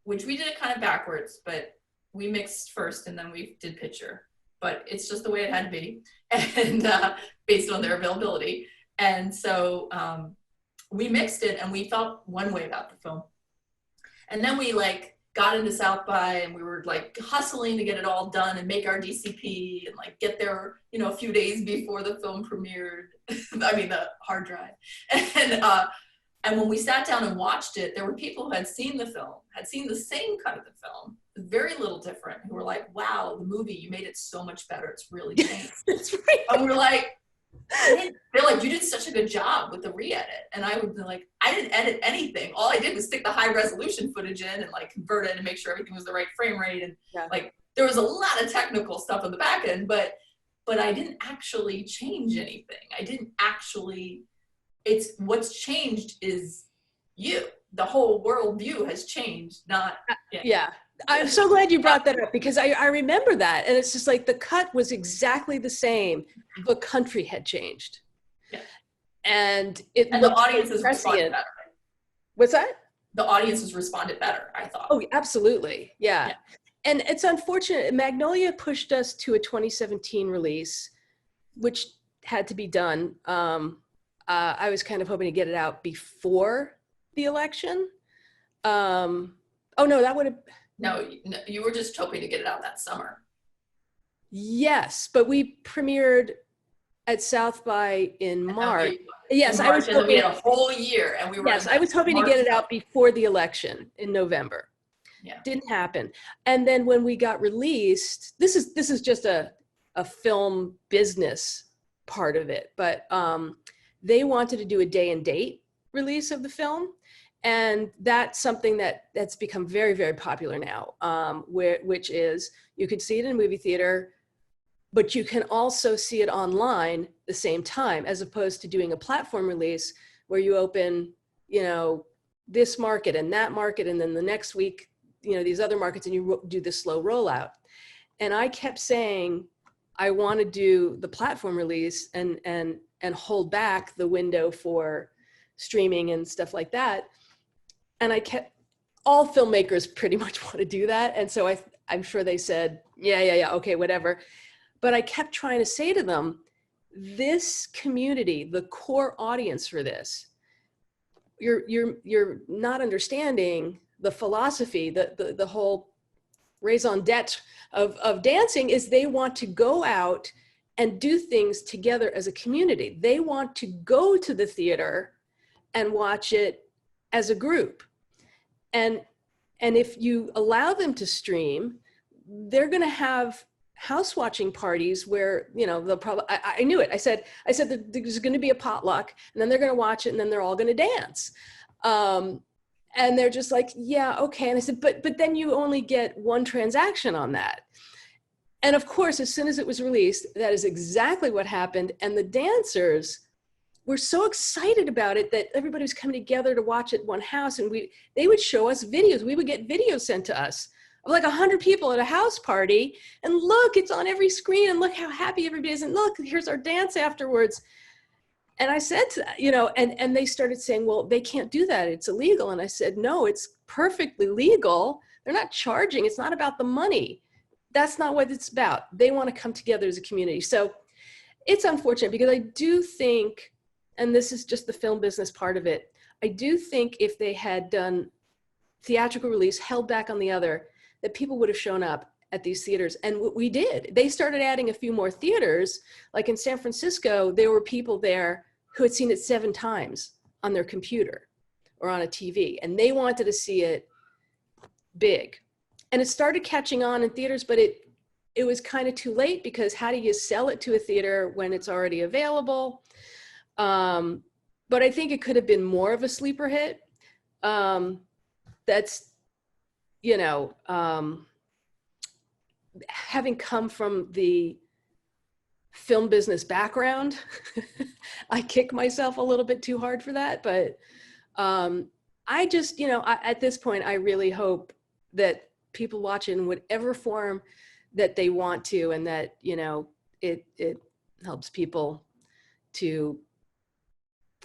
Speaker 3: which we did it kind of backwards, but we mixed first and then we did picture. But it's just the way it had to be, and based on their availability. And so we mixed it and we felt one way about the film. And then we got into South by and we were hustling to get it all done and make our DCP and get there, a few days before the film premiered. I mean, the hard drive. And when we sat down and watched it, there were people who had seen the film, had seen the same cut of the film, very little different, who were like, wow, the movie, you made it so much better. It's really changed.
Speaker 2: That's right.
Speaker 3: And we were like, I didn't feel like you did such a good job with the re-edit. And I would be like, I didn't edit anything. All I did was stick the high resolution footage in and convert it and make sure everything was the right frame rate. And there was a lot of technical stuff on the back end, but I didn't actually change anything. It's what's changed is you. The whole world view has changed, not.
Speaker 2: Yeah. I'm so glad you brought that up because I remember that. And it's just the cut was exactly the same. The country had changed.
Speaker 3: Yeah.
Speaker 2: And
Speaker 3: the audiences responded better.
Speaker 2: What's that?
Speaker 3: The audiences responded better, I thought.
Speaker 2: Oh, absolutely. Yeah. And it's unfortunate. Magnolia pushed us to a 2017 release, which had to be done. I was kind of hoping to get it out before the election. Oh, no, that would have...
Speaker 3: No, you were just hoping to get it out that summer.
Speaker 2: Yes, but we premiered at South by in March. Yes,
Speaker 3: I was hoping we had a whole year, and we were.
Speaker 2: Yes, I was hoping to get it out before the election in November.
Speaker 3: Yeah,
Speaker 2: didn't happen. And then when we got released, this is just a film business part of it, but they wanted to do a day and date release of the film. And that's something that's become very, very popular now, which is you could see it in a movie theater but you can also see it online the same time, as opposed to doing a platform release where you open, you know, this market and that market, and then the next week, you know, these other markets, and you do this slow rollout. And I kept saying, I want to do the platform release and hold back the window for streaming and stuff like that. And all filmmakers pretty much want to do that. And so I'm sure they said, yeah, okay, whatever. But I kept trying to say to them, this community, the core audience for this, you're not understanding the philosophy, the whole raison d'etre of dancing is they want to go out and do things together as a community. They want to go to the theater and watch it as a group. And if you allow them to stream, they're going to have house watching parties where, you know, they'll probably, I knew it. I said that there's going to be a potluck, and then they're going to watch it, and then they're all going to dance. And they're just like, yeah, okay. And I said, but then you only get one transaction on that. And of course, as soon as it was released, that is exactly what happened. And the dancers were so excited about it that everybody was coming together to watch it at one house. And they would show us videos. We would get videos sent to us of like 100 people at a house party. And look, it's on every screen. And look how happy everybody is. And look, here's our dance afterwards. And I said to that, you know, and they started saying, well, they can't do that. It's illegal. And I said, no, it's perfectly legal. They're not charging. It's not about the money. That's not what it's about. They want to come together as a community. So it's unfortunate because I do think, and this is just the film business part of it, I do think if they had done theatrical release, held back on the other, that people would have shown up at these theaters. And we did. They started adding a few more theaters. Like in San Francisco, there were people there who had seen it 7 times on their computer or on a TV, and they wanted to see it big. And it started catching on in theaters, but it was kind of too late, because how do you sell it to a theater when it's already available? But I think it could have been more of a sleeper hit. That's, you know, having come from the film business background, I kick myself a little bit too hard for that. But I just, you know, at this point, I really hope that people watch it in whatever form that they want to, and that, you know, it helps people to,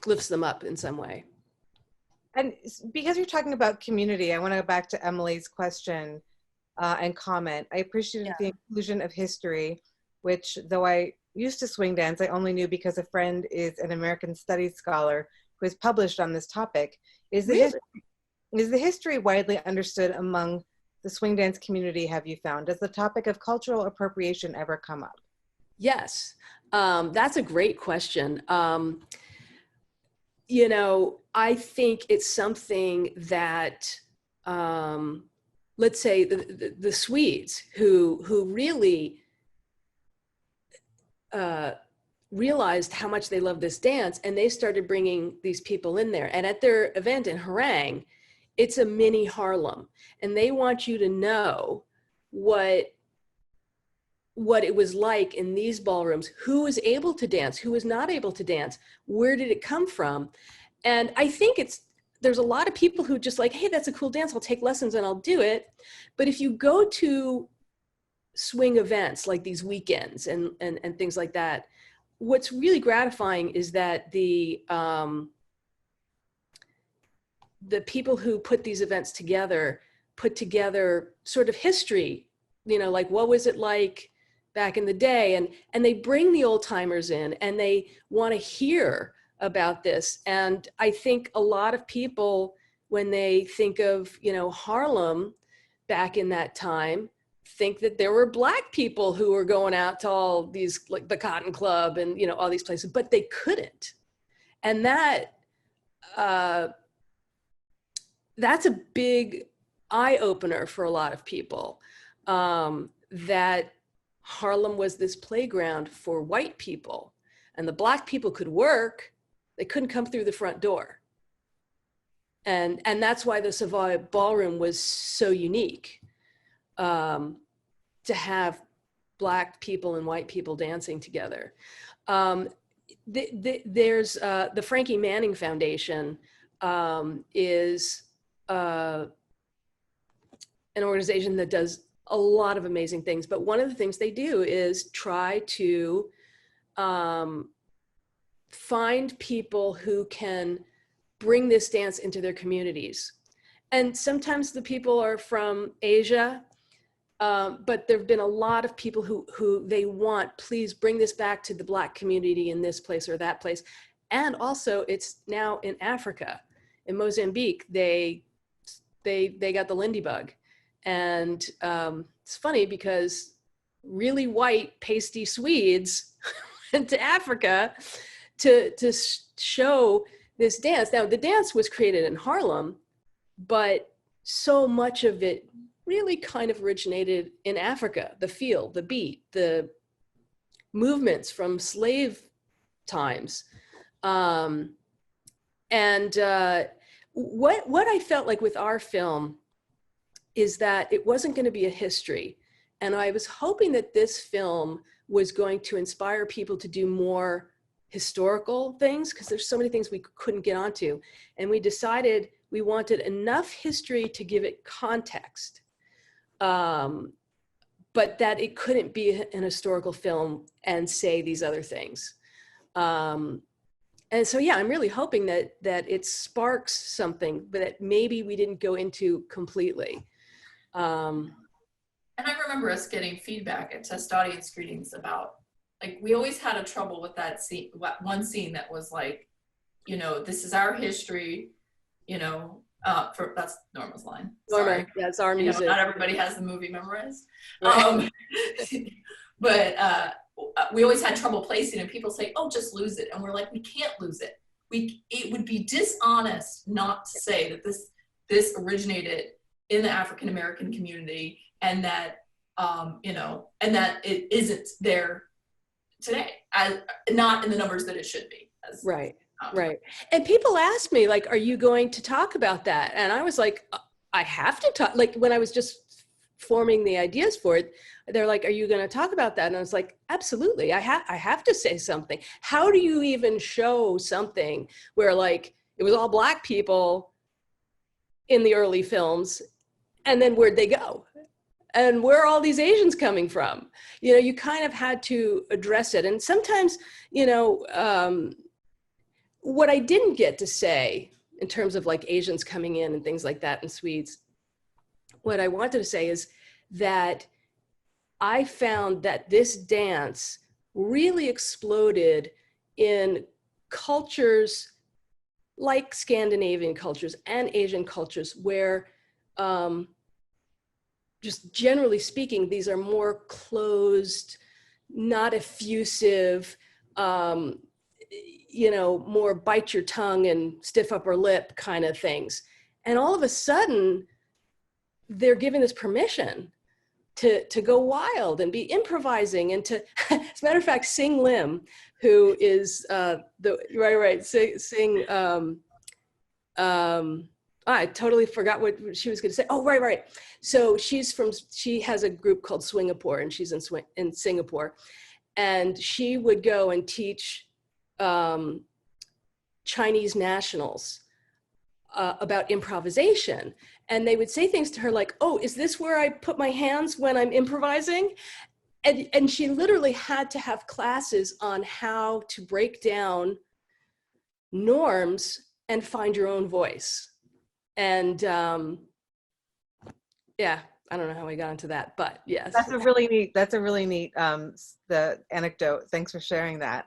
Speaker 2: lifts them up in some way.
Speaker 1: And because you're talking about community, I want to go back to Emily's question and comment. I appreciated the inclusion of history, which, though I used to swing dance, I only knew because a friend is an American Studies scholar who has published on this topic. Is the history widely understood among the swing dance community, have you found? Does the topic of cultural appropriation ever come up?
Speaker 2: Yes, that's a great question. You know, I think it's something that, let's say the Swedes who really realized how much they love this dance, and they started bringing these people in there. And at their event in Harang, it's a mini Harlem, and they want you to know what it was like in these ballrooms, who was able to dance, who was not able to dance, where did it come from? And I think there's a lot of people who just like, hey, that's a cool dance, I'll take lessons and I'll do it. But if you go to swing events like these weekends and things like that, what's really gratifying is that the people who put these events together, put together sort of history, you know, like what was it like back in the day, and they bring the old timers in, and they want to hear about this. And I think a lot of people, when they think of, you know, Harlem back in that time, think that there were Black people who were going out to all these, like the Cotton Club and, you know, all these places, but they couldn't. And that's a big eye opener for a lot of people, that Harlem was this playground for white people, and the Black people could work, they couldn't come through the front door. And that's why the Savoy Ballroom was so unique, to have Black people and white people dancing together. There's the Frankie Manning Foundation is an organization that does a lot of amazing things. But one of the things they do is try to find people who can bring this dance into their communities. And sometimes the people are from Asia, but there've been a lot of people who they want, please bring this back to the Black community in this place or that place. And also it's now in Africa. In Mozambique, they got the Lindy bug. And it's funny because really white, pasty Swedes went to Africa to show this dance. Now, the dance was created in Harlem, but so much of it really kind of originated in Africa. The feel, the beat, the movements from slave times. What I felt like with our film is that it wasn't going to be a history. And I was hoping that this film was going to inspire people to do more historical things, because there's so many things we couldn't get onto. And we decided we wanted enough history to give it context, but that it couldn't be an historical film and say these other things. And so, yeah, I'm really hoping that it sparks something, but that maybe we didn't go into completely.
Speaker 3: And I remember us getting feedback at test audience screenings about, like, we always had a trouble with that scene, one scene that was like, you know, this is our history, you know, that's Norma's line.
Speaker 2: Norma, yeah, it's our music.
Speaker 3: You know, not everybody has the movie memorized.
Speaker 2: Right.
Speaker 3: But we always had trouble placing, and people say, oh, just lose it. And we're like, we can't lose it. It would be dishonest not to say that this originated in the African-American community, and that, you know, and that it isn't there today, not in the numbers that it should be.
Speaker 2: Right. Right. And people ask me, like, are you going to talk about that? And I was like, I have to talk. Like, when I was just forming the ideas for it, they're like, are you going to talk about that? And I was like, absolutely. I have to say something. How do you even show something where, like, it was all Black people in the early films, and then where'd they go? And where are all these Asians coming from? You know, you kind of had to address it. And sometimes, you know, what I didn't get to say in terms of, like, Asians coming in and things like that, and Swedes, what I wanted to say is that I found that this dance really exploded in cultures like Scandinavian cultures and Asian cultures, where just generally speaking, these are more closed, not effusive, you know, more bite your tongue and stiff upper lip kind of things. And all of a sudden, they're given this permission to go wild and be improvising, and to, as a matter of fact, Sing Lim, who is I totally forgot what she was going to say. Oh, right. So she has a group called Swingapore, and she's in Singapore. And she would go and teach Chinese nationals about improvisation. And they would say things to her like, oh, is this where I put my hands when I'm improvising? And she literally had to have classes on how to break down norms and find your own voice. And yeah, I don't know how we got into that, but yes.
Speaker 1: That's a really neat the anecdote. Thanks for sharing that.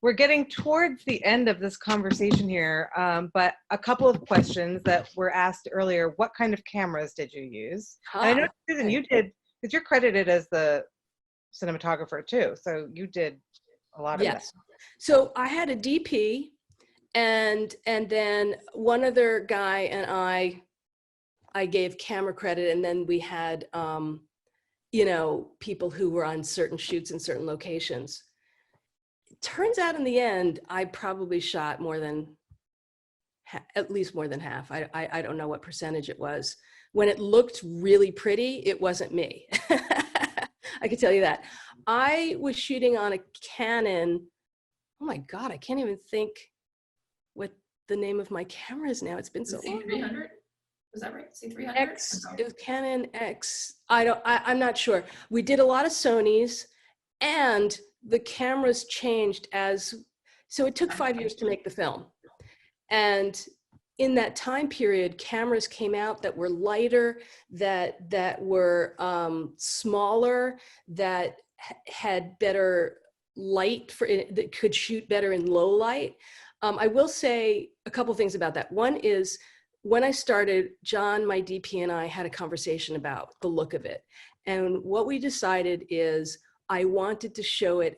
Speaker 1: We're getting towards the end of this conversation here, but a couple of questions that were asked earlier. What kind of cameras did you use? And I know, Susan, you did, because you're credited as the cinematographer too, so you did a lot of that.
Speaker 2: Yes. So I had a DP, and then one other guy and I gave camera credit, and then we had you know, people who were on certain shoots in certain locations. It turns out in the end, I probably shot at least more than half. I don't know what percentage it was. When it looked really pretty, it wasn't me. I can tell you that. I was shooting on a Canon. Oh my God, I can't even think what the name of my camera is now. It's been so long.
Speaker 3: C300? Is that right? C300?
Speaker 2: X, it was Canon X. I'm not sure. We did a lot of Sonys, and the cameras changed so it took 5 years to make the film. And in that time period, cameras came out that were lighter, that were smaller, that had better light that could shoot better in low light. I will say a couple things about that. One is, when I started, John, my DP, and I had a conversation about the look of it. And what we decided is I wanted to show it,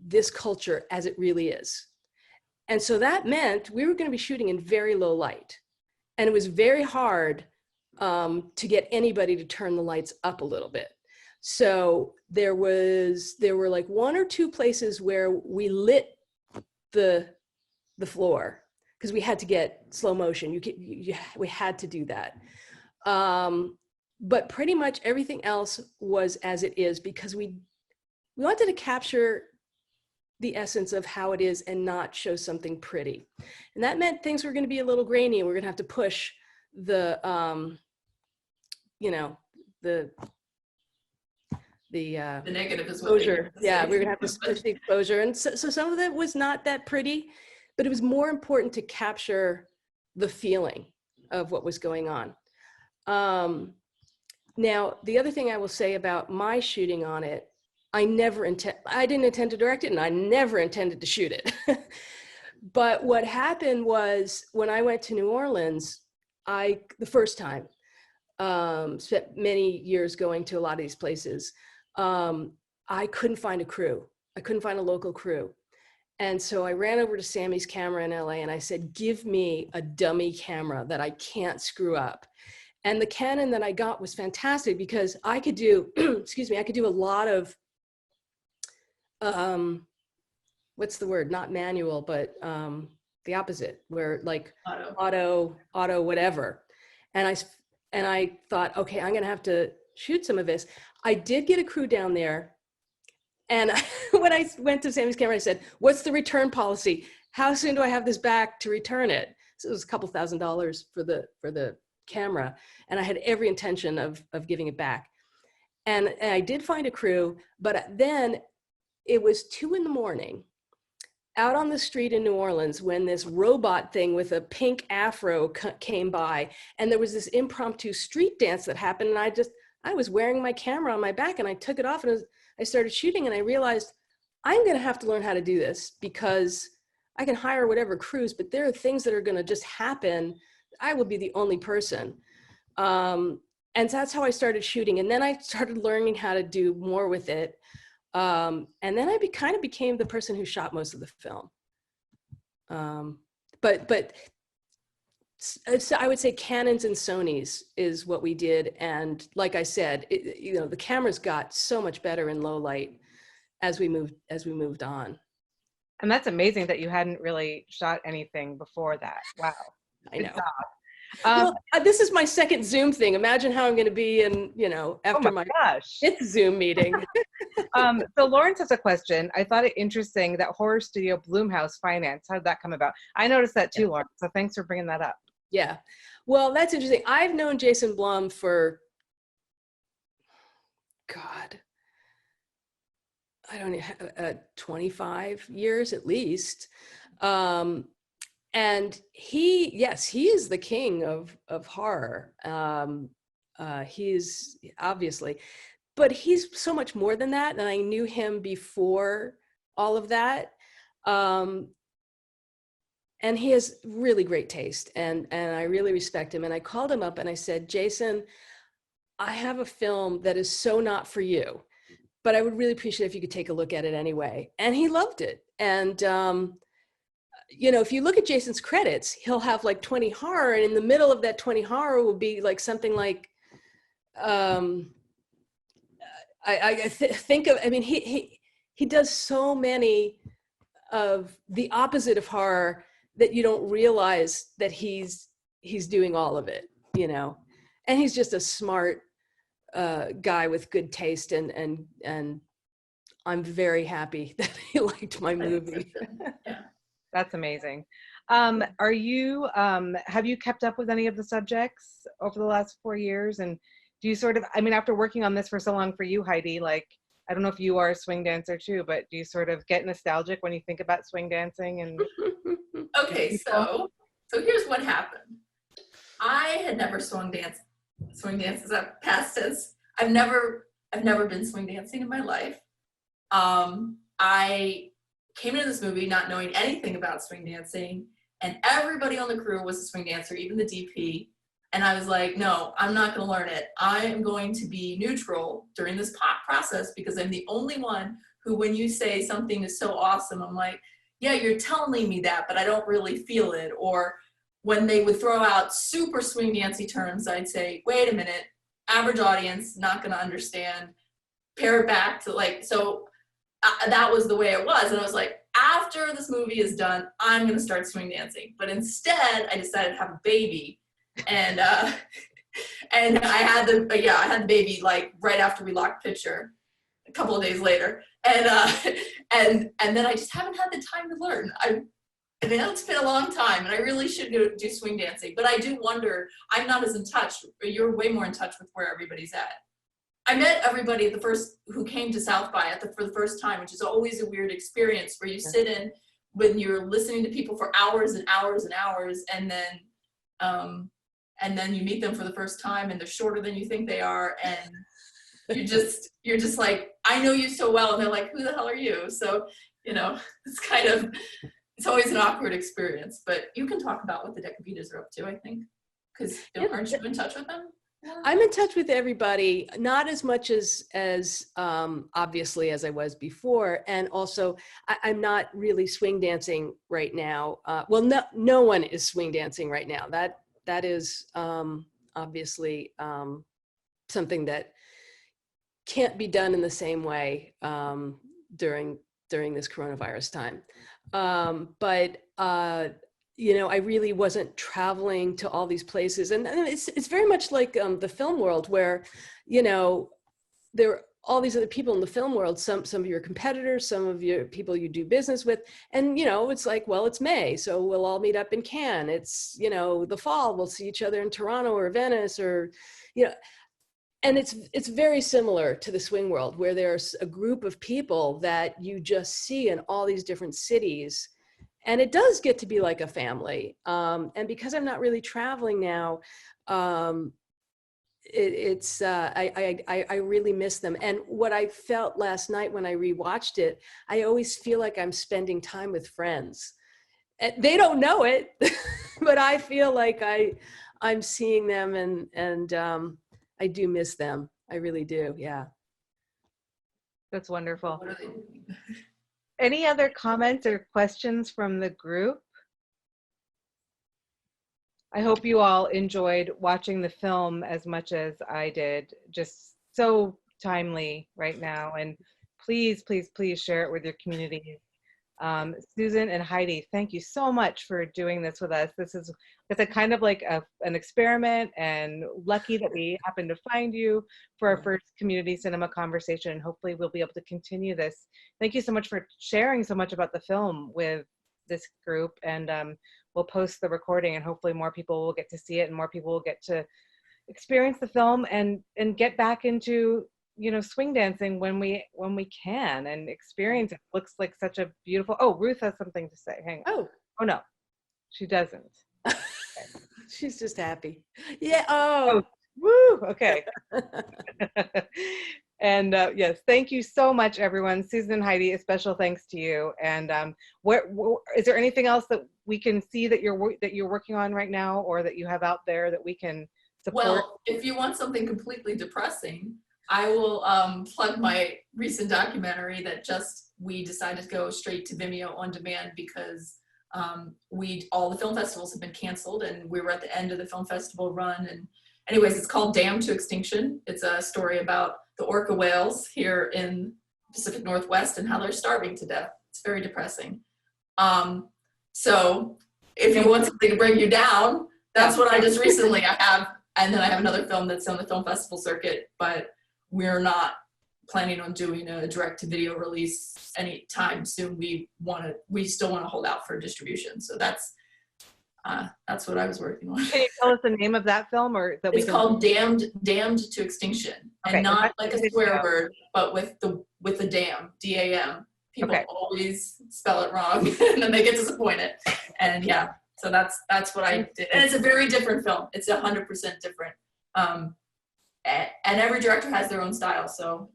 Speaker 2: this culture, as it really is. And so that meant we were going to be shooting in very low light. And it was very hard to get anybody to turn the lights up a little bit. So there were like 1 or 2 places where we lit the floor, because we had to get slow motion. We had to do that. But pretty much everything else was as it is, because we wanted to capture the essence of how it is and not show something pretty. And that meant things were going to be a little grainy, and we're going to have to push the
Speaker 3: negative is what
Speaker 2: exposure. Yeah, we're going to have to push the exposure. And so some of it was not that pretty, but it was more important to capture the feeling of what was going on. Now, the other thing I will say about my shooting on it, I didn't intend to direct it, and I never intended to shoot it. But what happened was, when I went to New Orleans, the first time, spent many years going to a lot of these places, I couldn't find a crew. I couldn't find a local crew. And so I ran over to Sammy's camera in LA, and I said, give me a dummy camera that I can't screw up. And the Canon that I got was fantastic, because I could do, excuse me, I could do a lot of, what's the word? Not manual, but the opposite, where like auto, whatever. And I thought, okay, I'm gonna have to shoot some of this. I did get a crew down there. And when I went to Sammy's camera, I said, what's the return policy? How soon do I have this back to return it? So it was a couple $1,000s for the camera. And I had every intention of giving it back. And I did find a crew, but then it was 2 a.m. out on the street in New Orleans, when this robot thing with a pink afro came by, and there was this impromptu street dance that happened. And I was wearing my camera on my back, and I took it off, and I started shooting, and I realized I'm going to have to learn how to do this, because I can hire whatever crews, but there are things that are going to just happen. I will be the only person. And so that's how I started shooting. And then I started learning how to do more with it. And then I kind of became the person who shot most of the film. But so I would say Canons and Sonys is what we did. And like I said, the cameras got so much better in low light as we moved on.
Speaker 1: And that's amazing that you hadn't really shot anything before that. Wow.
Speaker 2: I know. Well, this is my second Zoom thing. Imagine how I'm going to be in, after my fifth Zoom meeting.
Speaker 1: So Lawrence has a question. I thought it interesting that horror studio Blumhouse Finance. How did that come about? I noticed that too, Lawrence. So thanks for bringing that up.
Speaker 2: Yeah. Well, that's interesting. I've known Jason Blum for, God, I don't know, 25 years at least. And he is the king of horror. He's obviously, but he's so much more than that. And I knew him before all of that. And he has really great taste, and I really respect him. And I called him up and I said, Jason, I have a film that is so not for you, but I would really appreciate if you could take a look at it anyway. And he loved it. And, if you look at Jason's credits, he'll have like 20 horror, and in the middle of that 20 horror will be like something like, he does so many of the opposite of horror that you don't realize that he's doing all of it, and he's just a smart guy with good taste, and I'm very happy that he liked my movie.
Speaker 3: Yeah.
Speaker 1: That's amazing. Have you kept up with any of the subjects over the last 4 years? And do you sort of, I mean, after working on this for so long for you, Heidi, like, I don't know if you are a swing dancer too, but do you sort of get nostalgic when you think about swing dancing? And
Speaker 3: Okay, so here's what happened. I had never swing dance is a past tense. I've never been swing dancing in my life. I came into this movie not knowing anything about swing dancing, and everybody on the crew was a swing dancer, even the DP. And I was like, no, I'm not going to learn it. I am going to be neutral during this process, because I'm the only one who, when you say something is so awesome, I'm like, yeah, you're telling me that, but I don't really feel it. Or when they would throw out super swing dancey terms, I'd say, wait a minute, average audience, not going to understand. Pare it back to like, so that was the way it was. And I was like, after this movie is done, I'm going to start swing dancing. But instead, I decided to have a baby. And and I had the baby like right after we locked picture, a couple of days later, and then I just haven't had the time to learn. I know it's been a long time, and I really should do swing dancing, but I do wonder. I'm not as in touch. You're way more in touch with where everybody's at. I met everybody who came to South by for the first time, which is always a weird experience where you sit in when you're listening to people for hours and hours and hours, and then you meet them for the first time, and they're shorter than you think they are, and you're just like, I know you so well, and they're like, who the hell are you? So, it's always an awkward experience, but you can talk about what the Decapitas are up to, I think, because aren't you in touch with them?
Speaker 2: I'm in touch with everybody, not as much as obviously as I was before, and also I'm not really swing dancing right now. No one is swing dancing right now. That is obviously something that can't be done in the same way during this coronavirus time. But I really wasn't traveling to all these places, and it's very much like the film world, where there are all these other people in the film world, some of your competitors, some of your people you do business with, and it's like, well, it's May, so we'll all meet up in Cannes. It's the fall, we'll see each other in Toronto or Venice, or and it's very similar to the swing world, where there's a group of people that you just see in all these different cities. And it does get to be like a family. And because I'm not really traveling now, I really miss them. And what I felt last night when I rewatched it, I always feel like I'm spending time with friends. And they don't know it, but I feel like I'm seeing them, and I do miss them. I really do. Yeah.
Speaker 1: that's wonderful.
Speaker 3: What are they doing?
Speaker 1: Any other comments or questions from the group? I hope you all enjoyed watching the film as much as I did. Just so timely right now. And please, please, please share it with your communities. Susan and Heidi, thank you so much for doing this with us. It's a kind of like an experiment, and lucky that we happened to find you for our first community cinema conversation, and hopefully we'll be able to continue this. Thank you so much for sharing so much about the film with this group, and we'll post the recording, and hopefully more people will get to see it, and more people will get to experience the film and get back into swing dancing when we can, and experience it. Looks like such a beautiful. Oh, Ruth has something to say. Hang on. Oh no, she doesn't. Okay.
Speaker 2: She's just happy. Yeah.
Speaker 1: Oh, woo. Okay. And yes, thank you so much, everyone. Susan and Heidi, a special thanks to you. And is there anything else that we can see that you're working on right now, or that you have out there that we can support?
Speaker 3: Well, if you want something completely depressing, I will plug my recent documentary that we decided to go straight to Vimeo on demand, because all the film festivals have been canceled, and we were at the end of the film festival run. And anyways, it's called Damned to Extinction. It's a story about the orca whales here in Pacific Northwest and how they're starving to death. It's very depressing. So if you want something to bring you down, that's what I just recently, I have And then I have another film that's on the film festival circuit, but we're not planning on doing a direct-to-video release anytime soon. We still want to hold out for distribution. So that's what I was working on.
Speaker 1: Can you tell us the name of that film, or that
Speaker 3: It's called Damned to Extinction, and
Speaker 1: Okay,
Speaker 3: not like a swear word, but with the dam, D-A-M. People always spell it wrong, and then they get disappointed. And yeah, so that's what I did, and it's a very different film. It's 100% different. And every director has their own style, so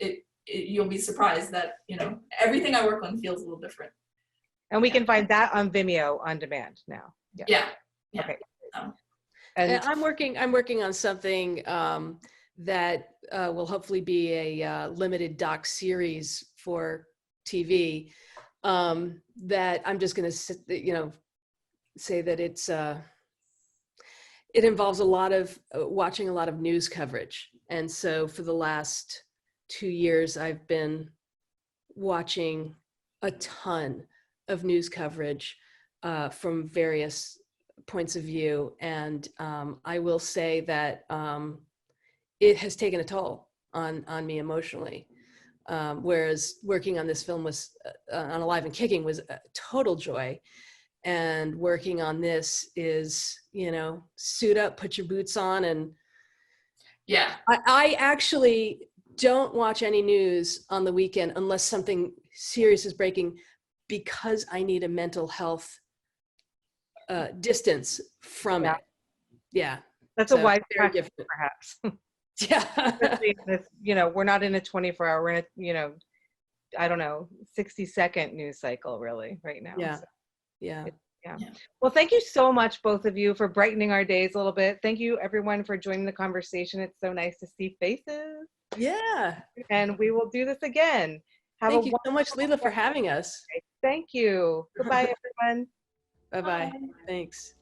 Speaker 3: you'll be surprised that everything I work on feels a little different.
Speaker 1: And we can find that on Vimeo on demand now.
Speaker 3: Yeah.
Speaker 1: Okay.
Speaker 2: And I'm working on something that will hopefully be a limited doc series for TV. That I'm just going to say that it involves a lot of watching a lot of news coverage. And so for the last 2 years, I've been watching a ton of news coverage from various points of view. And I will say that it has taken a toll on me emotionally. Whereas working on this film was on Alive and Kicking was a total joy. And working on this is, suit up, put your boots on. And
Speaker 3: yeah,
Speaker 2: I actually don't watch any news on the weekend unless something serious is breaking, because I need a mental health distance from it. Yeah.
Speaker 1: That's a wide practice, perhaps.
Speaker 2: Yeah.
Speaker 1: This, we're not in a 24-hour, we're in a, I don't know, 60-second news cycle really right now.
Speaker 2: Yeah.
Speaker 1: So
Speaker 2: Yeah.
Speaker 1: Well, thank you so much, both of you, for brightening our days a little bit. Thank you, everyone, for joining the conversation. It's so nice to see faces.
Speaker 2: Yeah.
Speaker 1: And we will do this again.
Speaker 2: Thank you so much, Leela, for having us.
Speaker 1: Thank you. Goodbye, everyone.
Speaker 2: Bye-bye. Thanks.